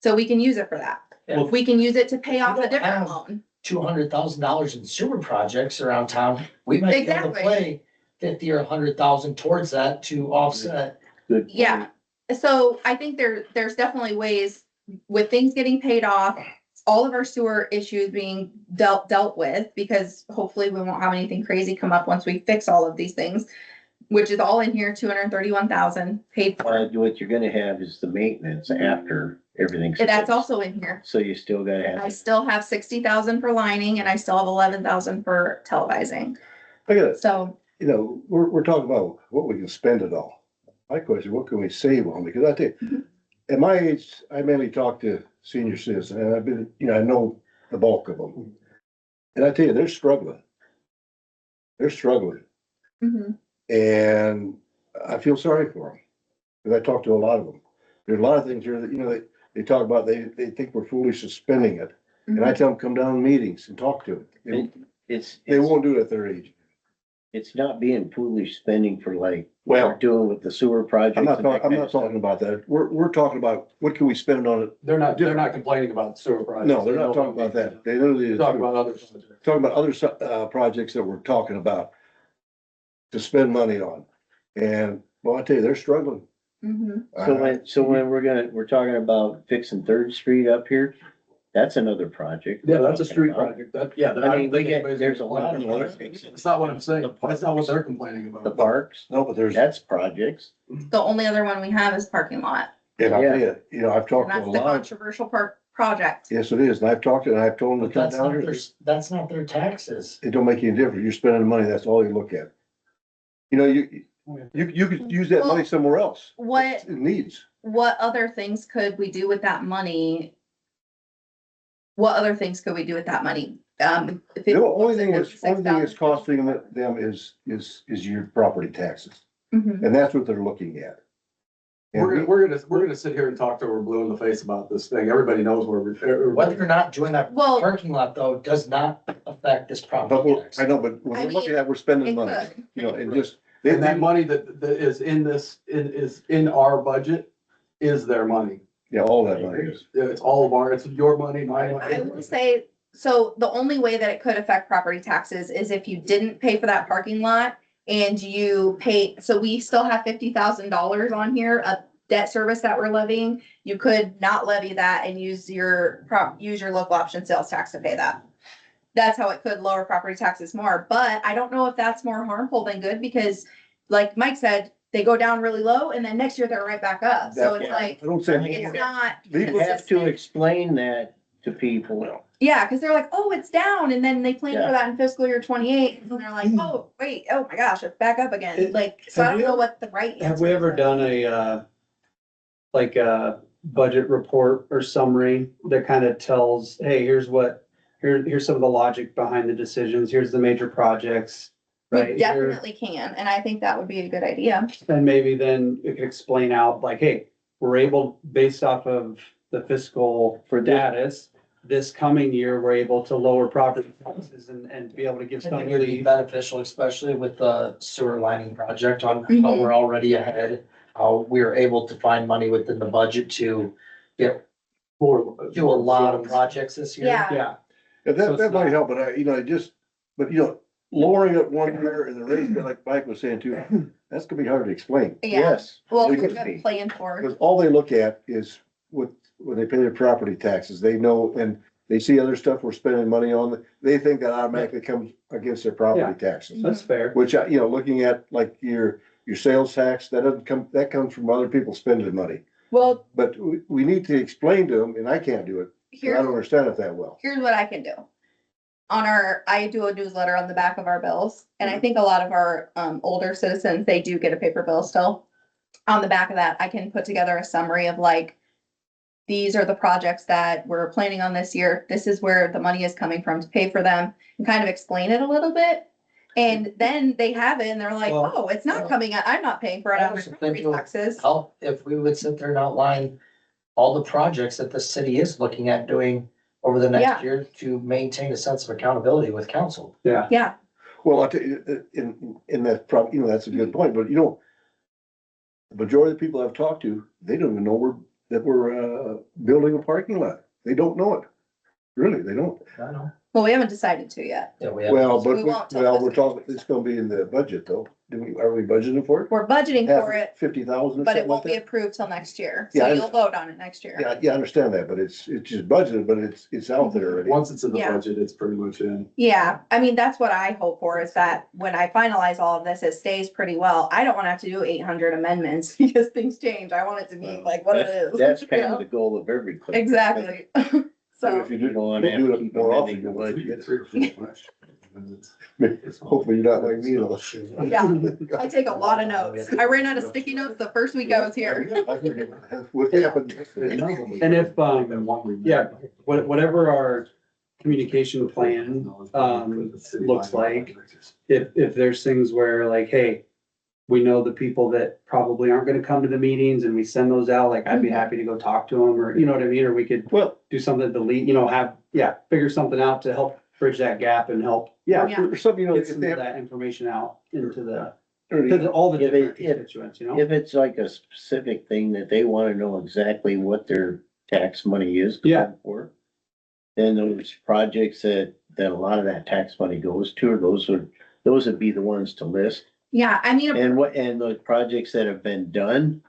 So we can use it for that. Yeah. We can use it to pay If off we a don't different have- loan. $200,000 in sewer projects around town, we might be able to Exactly. play 50 or 100,000 towards that to offset. Good point. Yeah, so I think there's definitely ways with things getting paid off, all of our sewer issues being dealt with, because hopefully we won't have anything crazy come up once we fix all of these things, which is all in here, 231,000 paid for. What you're gonna have is the maintenance after everything's. That's fixed. also in here. So you still gotta I have, still have 60,000 for lining and I still have 11,000 for televising. Look at it, So, you know, we're talking about what we can spend it all. My question, what can we save on? Because I think, at my age, I mainly talk to senior citizens, and I've been, you know, I know the bulk of them. And I tell you, they're struggling. They're struggling, mhm, and I feel sorry for them. Because I talk to a lot of them. There's a lot of things here that, you know, they talk about, they think we're foolish in spending it. And I tell them, come down to meetings and talk to them. it's, They won't do it at their age. it's not being foolish spending for like, Well, we're doing with the sewer project. I'm not talking about that. We're talking about, what can we spend on it? They're not complaining about sewer projects. No, they're not talking about that. They literally. They're talking about other projects. Talking about other projects that we're talking about to spend money on. And, well, I tell you, they're struggling. mhm. So when we're talking about fixing Third Street up here, that's another project. Yeah, that's a we're street talking project. That, yeah. I mean, there's a lot of other fixes. It's not what I'm saying. That's not what they're complaining about. about. The parks, No, but there's, that's projects. The only other one we have is parking lot. and I tell you, I've And talked to that's a the lot. controversial project. Yes, it is. And I've talked to, and I've told them But to come that's down not here. their, that's not their taxes. It don't make any difference. You're spending money. That's all you look at. You know, you could use that money somewhere else. What, It needs. what other things could we do with that money? What other things could we do with that money? If The it only thing was is, only thing is $6,000. costing them is your property taxes, Mhm. and that's what they're looking at. And We're gonna sit here and talk till we're blue in the face about this thing. Everybody knows where we're. Whether you're not doing that Well- parking lot though, does not affect this But property we're, tax. I know, but when I we're looking mean, at, we're spending It money, could. you know, and just. And that money that is in this, is in our budget, is their money. Yeah, all that money is. It's all of our, it's your money, my I money. will say, so the only way that it could affect property taxes is if you didn't pay for that parking lot and you pay, so we still have $50,000 on here of debt service that we're levying. You could not levy that and use your local option sales tax to pay that. That's how it could lower property taxes more, but I don't know if that's more harmful than good, because like Mike said, they go down really low and then next year they're right back up. So it's Yeah. like, I don't say. it's not. You have to explain that to people. Yeah, because they're like, oh, it's down, and then they plan for Yeah. that in fiscal year 28, and they're like, oh, wait, oh my gosh, it's back up again. It- Like, so I have don't we know ever- what the right answer is. Have we ever done a, like a budget report or summary that kind of tells, hey, here's some of the logic behind the decisions, here's the major projects, We right? Here- definitely can, and I think that would be a good idea. And maybe then it could explain out like, hey, we're able, based off of the fiscal For this- status, this coming year, we're able to lower property taxes and be able to give I some think it would be relief. beneficial, especially with the sewer lining project on how Mhm. we're already ahead. How we were able to find money within the budget to do a lot of projects this year. Yeah. Yeah, Yeah, So that, it's that might not- help, but but lowering it one year and the raising it, like Mike was saying too, that's gonna be hard to explain. Yeah, Yes. well, it we're could gonna plan for. Because all they look at is when they pay their property taxes, they know, and they see other stuff we're spending money on, they think that automatically comes against their Yeah. property taxes. that's fair. Which, looking at like your sales tax, that comes from other people spending money. Well, But we need to explain to them, and I can't do it, 'cause I don't here's, understand it that well. here's what I can do. I do a newsletter on the back of our bills, and I Mm-hmm. think a lot of our, older citizens, they do get a paper bill still. On the back of that, I can put together a summary of like, these are the projects that we're planning on this year. This is where the money is coming from to pay for them, and kind of explain it a little bit. And then they have it and they're like, Well, oh, it's not coming out, I'm not paying for it I out of was my property thinking- taxes. Help if we would sit there and outline all the projects that the city is looking at doing over the Yeah. next year to maintain a sense of accountability with council. Yeah, Well, I'll tell you, in that that's a good point, but the majority of the people I've talked to, they don't even know that we're building a parking lot. They don't know it. Really, they don't. I know. well, we haven't decided to yet. Yeah, we have. Well, but, We won't till we're fiscal talking, it's gonna be in the budget though. Are we budgeting for it? We're budgeting for it, 50,000 or but it something like won't be that? approved till next year, Yeah, so I- you'll vote on it next year. Yeah, I understand that, but it's just budgeted, but it's out there already. Once it's in the Yeah. budget, it's pretty much in. Yeah, I mean, that's what I hope for, is that when I finalize all of this, it stays pretty well. I don't wanna have to do 800 amendments because things change. I want it to be like what it is. That's you kind know? of the goal of every. clerk. Exactly. And So, if you do, You don't do wanna it keep more amending the often, budget. 3 or 4 questions. hopefully you're not like me though. yeah, I take a lot of notes. I ran out of sticky notes the first week I was here. What happened? And if, whatever our communication plan, looks like, if there's things where like, hey, we know the people that probably aren't gonna come to the meetings and we send those out, like, I'd be happy to go talk to them, or, you know what I mean? Or we could Well, do something to lead, figure something out to help bridge that gap and help, Yeah. or something, get if some they of have. that information out into the, or to all the If it- different constituents, If it's like a specific thing that they wanna know exactly what their tax money is Yeah. going for, then those projects that a lot of that tax money goes to, those would be the ones to list. Yeah, I mean, And those projects that have been done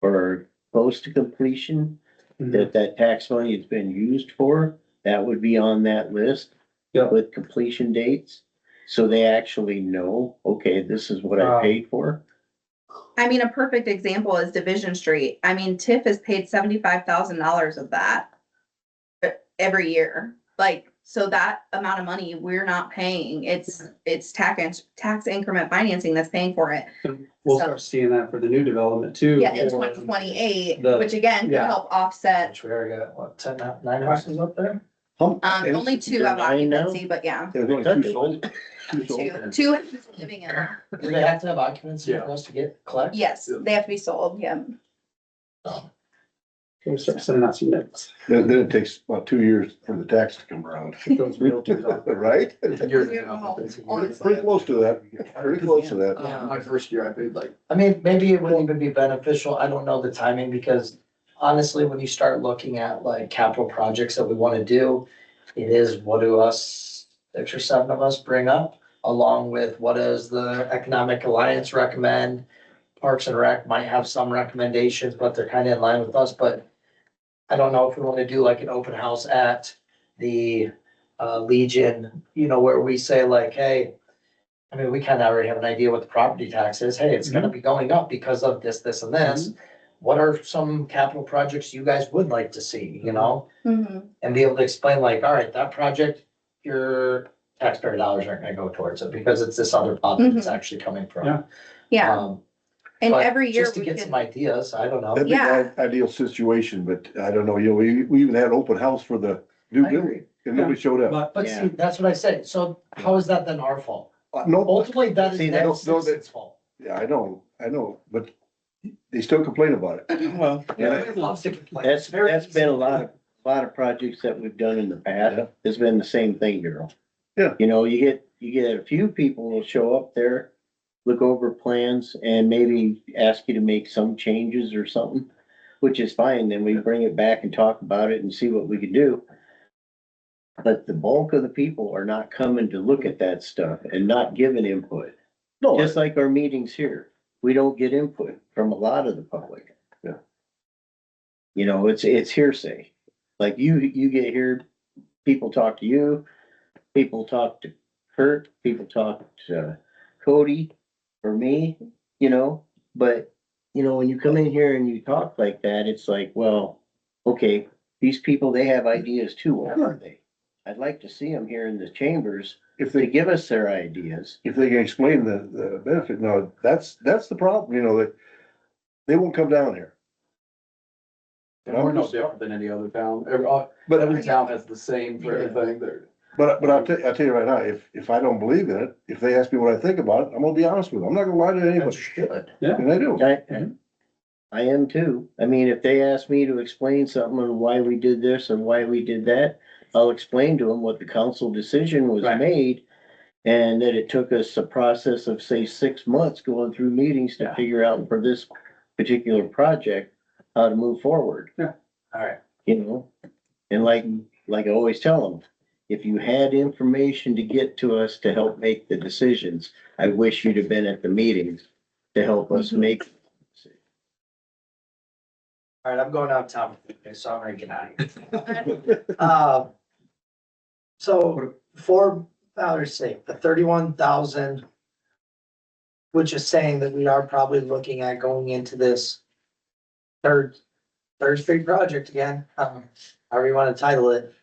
or close to completion, that tax money has been used for, that would be on that list. Yeah. With completion dates, so they actually know, okay, this is what I paid for. I mean, a perfect example is Division Street. I mean, TIF has paid $75,000 of that every year. Like, so that amount of money we're not paying. It's tax increment financing that's paying for it. We'll So- start seeing that for the new development too. Yeah, in or 2028, the- which again could yeah. help offset. Which we already got, what, 9 houses up there? Only two have I know. occupancy, but yeah, There's only two sold. Two sold. two have people living in them. Do they have to have occupancy Yeah. for us to get collect? Yes, they have to be sold, yeah. Can we start sending out some notes? Then it takes about 2 years for the tax to come around. Those realtors out there. Right? Honestly. Pretty close to that, pretty close to that. My first year I paid like, I mean, maybe it wouldn't even be beneficial. I don't know the timing because honestly, when you start looking at like capital projects that we wanna do, it is what do us, 6 or 7 of us bring up, along with what does the Economic Alliance recommend? Parks and Rec might have some recommendations, but they're kind of in line with us, but I don't know if we wanna do like an open house at the Legion, you know, where we say like, hey, I mean, we kind of already have an idea what the property tax is. Hey, it's gonna be going up because of this, this and this. What are some capital projects you guys would like to see, you know? Mhm. And be able to explain like, all right, that project, your taxpayer dollars aren't gonna go towards it because it's this other pot that's actually coming from. Yeah. Yeah, and but every year just to we get some can, ideas, I don't know. That'd be Yeah. an ideal situation, but I don't know, you know, we even had an open house for the new I agree. building and nobody showed up. But But Yeah. see, that's what I said. So how is that then our fault? No, Ultimately, that is See, the that's- no, citizens' fault. yeah, I know, but they still complain about it. Well, Everybody loves to complain. that's It's very been a easy. lot of projects that we've done in the past. It's been the same thing, Daryl. Yeah. You know, you get a few people will show up there, look over plans and maybe ask you to make some changes or something, which is fine. Then we bring it back and talk about it and see what we can do. But the bulk of the people are not coming to look at that stuff and not giving input. No, Just like our meetings here, we don't get input from a lot of the public. Yeah. You know, it's hearsay. Like you get here, people talk to you, people talk to Kurt, people talk to Cody or me, you know, but you know, when you come in here and you talk like that, it's like, well, okay, these people, they have ideas too, what are they? I'd like to see them here in the chambers if to they, give us their ideas. if they can explain the benefit, no, that's the problem, you know, that they won't come down here. and we're no different than any other town. But, Every town has the same for everything. They're, but I'll tell you right now, if I don't believe in it, if they ask me what I think about it, I'm gonna be honest with them. I'm not gonna lie to That's anybody. good. And I do. I am too. I mean, if they ask me to explain something on why we did this and why we did that, I'll explain to them what the council decision was Right. made. And that it took us a process of, say, 6 months going through meetings to Yeah. figure out for this particular project, how to move forward, All right. you know? And like I always tell them, if you had information to get to us to help make the decisions, I wish you'd have been at the meetings to help us make. All right, I'm going out of town. Okay, so I'm gonna get out of here. So for Valerie's sake, the 31,000, which is saying that we are probably looking at going into this third street project again, however you wanna title it.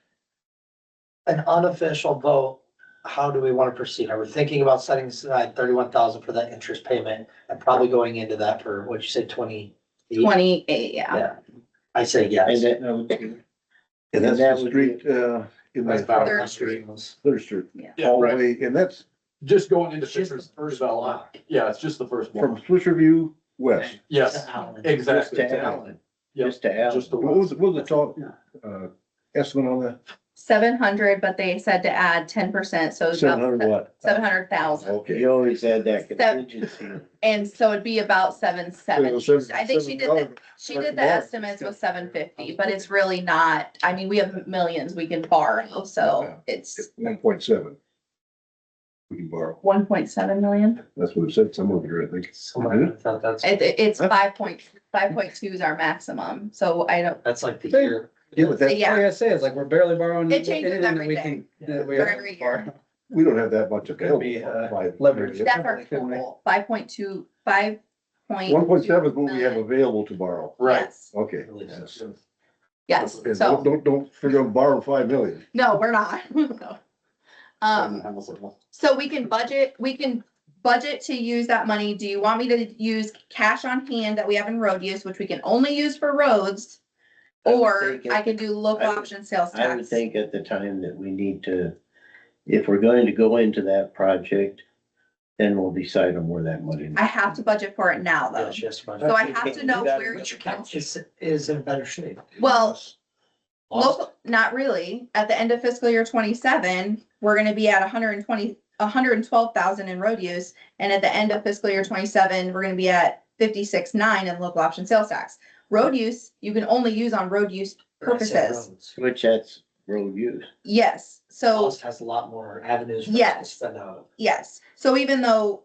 An unofficial vote, how do we wanna proceed? Are we thinking about setting aside 31,000 for that interest payment and probably going into that for, what'd you say, 28? 28, yeah. Yeah, I say And yes. that, And that's that the would street, in That's the about- Third Street. Third Street. yeah, right. Hallway, and that's Just going into It's just Fisher's the first development. block. Yeah, it's just the first from one. Swisher View west. Yes, Allen. just exactly. to Allen, Yep, just to Allen. just the What one. was the top, estimate on that? 700, but they said to add 10%, so it's 700 about what? 700,000. Okay. You always had that contingency. And so it'd be about 770. I think she did the Mark. estimates with 750, but it's really not, I mean, we have millions we can borrow, so it's 1.7. We can borrow. 1.7 million. That's what it said somewhere here, I think. Somebody thought that's, It's 5.2 is our maximum, so I don't, that's like the year. Yeah, but that, yeah. Like I say, it's like we're barely borrowing. It changes anything that every we day. can- that we For have every to borrow. year. we don't have that much available. be, leverage. That's our total, 5.2, 5. 1.7 is what we have available to borrow. Right. Okay. Yes, And so, don't forget to borrow 5 million. no, we're not. No. So we can budget to use that money. Do you want me to use cash on hand that we have in road use, which we can only use for roads? Or think it- I could do local I would- option sales I would tax. think at the time that we need to, if we're going to go into that project, then we'll decide on where that money. I have to budget for it now Yeah, though. it's just So budget. I have to know where But your you count is in better shape. Well, Lost. local, not really. At the end of fiscal year 27, we're gonna be at 112,000 in road use. And at the end of fiscal year 27, we're gonna be at 56.9 in local option sales tax. Road use, you can only use on road use purposes. Which that's road use. Yes, so, Lost has a lot more avenues. for us to Yes. spend out of. yes. So even though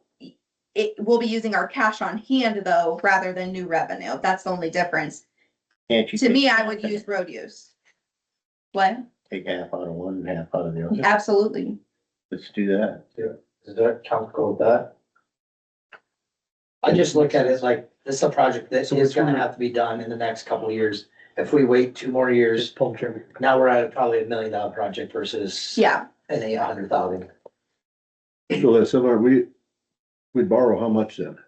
it will be using our cash on hand though, rather than new revenue, that's the only difference. Can't you? To take me, I half would and use road use. What? Take half out of one and half out of the other. Absolutely. Let's do that. Is that comfortable with that? I just look at it like, this is a project that So is which gonna one? have to be done in the next couple of years. If we wait 2 more years, Just pull the trigger. now we're at probably $1 million project versus. Yeah. An 800,000. So that's similar, we'd borrow how much then?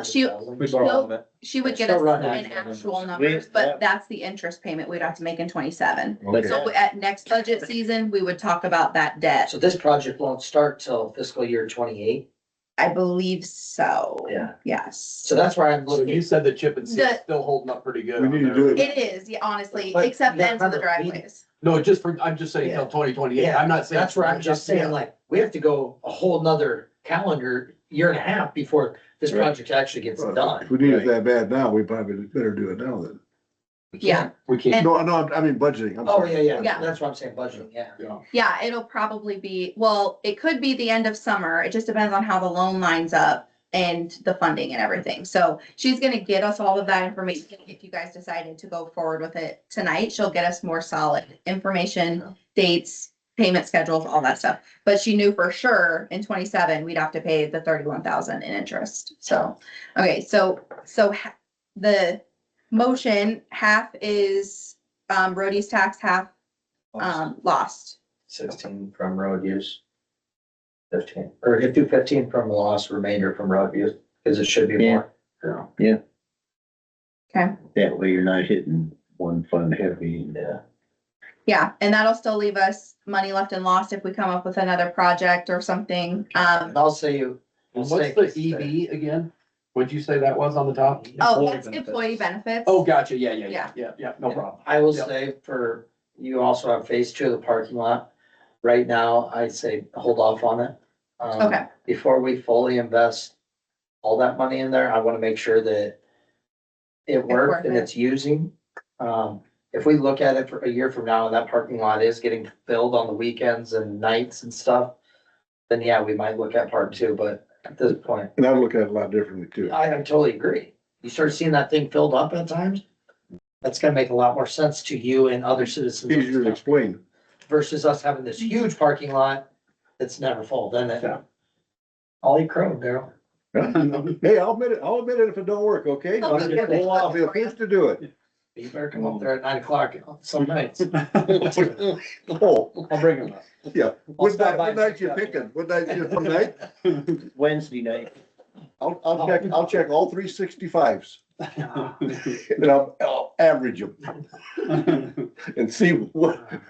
She- We borrow all of it. She would get Still us run in that. actual numbers, yeah. but that's the interest payment we'd have to make in 27. But So at next budget season, we would talk about that debt. So this project won't start till fiscal year 28. I believe so. Yeah. Yes. So that's where I'm So you looking. said the chip and seal The- still holding up pretty good. We on need to there. do it. It is, yeah, honestly, But except the ends of the remember, we- driveways. No, I'm just saying till Yeah. 2028. Yeah, I'm not saying. That's where I'm just saying, like, we have to go a whole nother calendar year and a half before this Right. project actually gets done. If we need it that bad now, we probably better do it now then. Yeah, We can't. No, I mean budgeting, I'm Oh, sorry. yeah, Yeah. that's what I'm saying, budgeting, yeah. yeah, it'll probably be, well, it could be the end of summer. It just depends on how the loan lines up and the funding and everything. So she's gonna get us all of that information. If you guys decided to go forward with it tonight, she'll get us more solid information, dates, payment schedules, all that stuff. But she knew for sure in 27, we'd have to pay the 31,000 in interest. So, okay, so the motion, half is, road use tax, half, lost. 16 from road use. 15, or if do 15 from loss, remainder from road use, because it should be Yeah. more. Okay. that way you're not hitting one fund heavy. Yeah. Yeah, and that'll still leave us money left and lost if we come up with another project or something. And I'll say you. What's the EB again? What'd you say that was on the top? Oh, that's employee benefits. Oh, gotcha. Yeah, no Yeah. problem. I will Yep. say for, you also have phase 2 of the parking lot. Right now, I'd say hold off on it. Okay. Before we fully invest all that money in there, I wanna make sure that it works worth and it. it's using. If we look at it for a year from now and that parking lot is getting filled on the weekends and nights and stuff, then yeah, we might look at part 2, but at this point, And I look at it a lot differently too. I totally agree. You start seeing that thing filled up at times, that's gonna make a lot more sense to you and other citizens. of Easier to town explain. Versus us having this huge parking lot that's never full, then it. Yeah. I'll eat crow, Daryl. Hey, I'll admit it if it don't work, okay? I'll be good. I'll be the first to do it. You better come up there at 9 o'clock some nights. Oh, I'll bring them up. yeah. I'll What stop night, by what and night pick you you up. picking? What night, what night? Wednesday night. I'll check all 365s. And I'll average them and see what.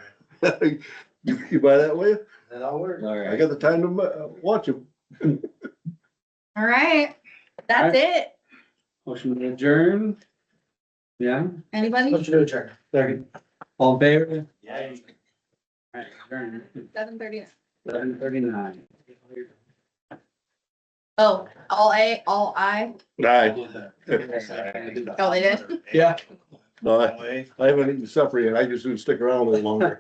You buy that way? That'll work. All I right. got the time to watch them. All right, that's it. Motion to adjourn. Yeah, Anybody? Let's do adjourn. second. All in favor? Yeah. Alright, adjourn. 7:30. 7:39. Oh, all I. Aye. Oh, they did? Yeah. No, I haven't eaten supper yet. I just didn't stick around a little longer.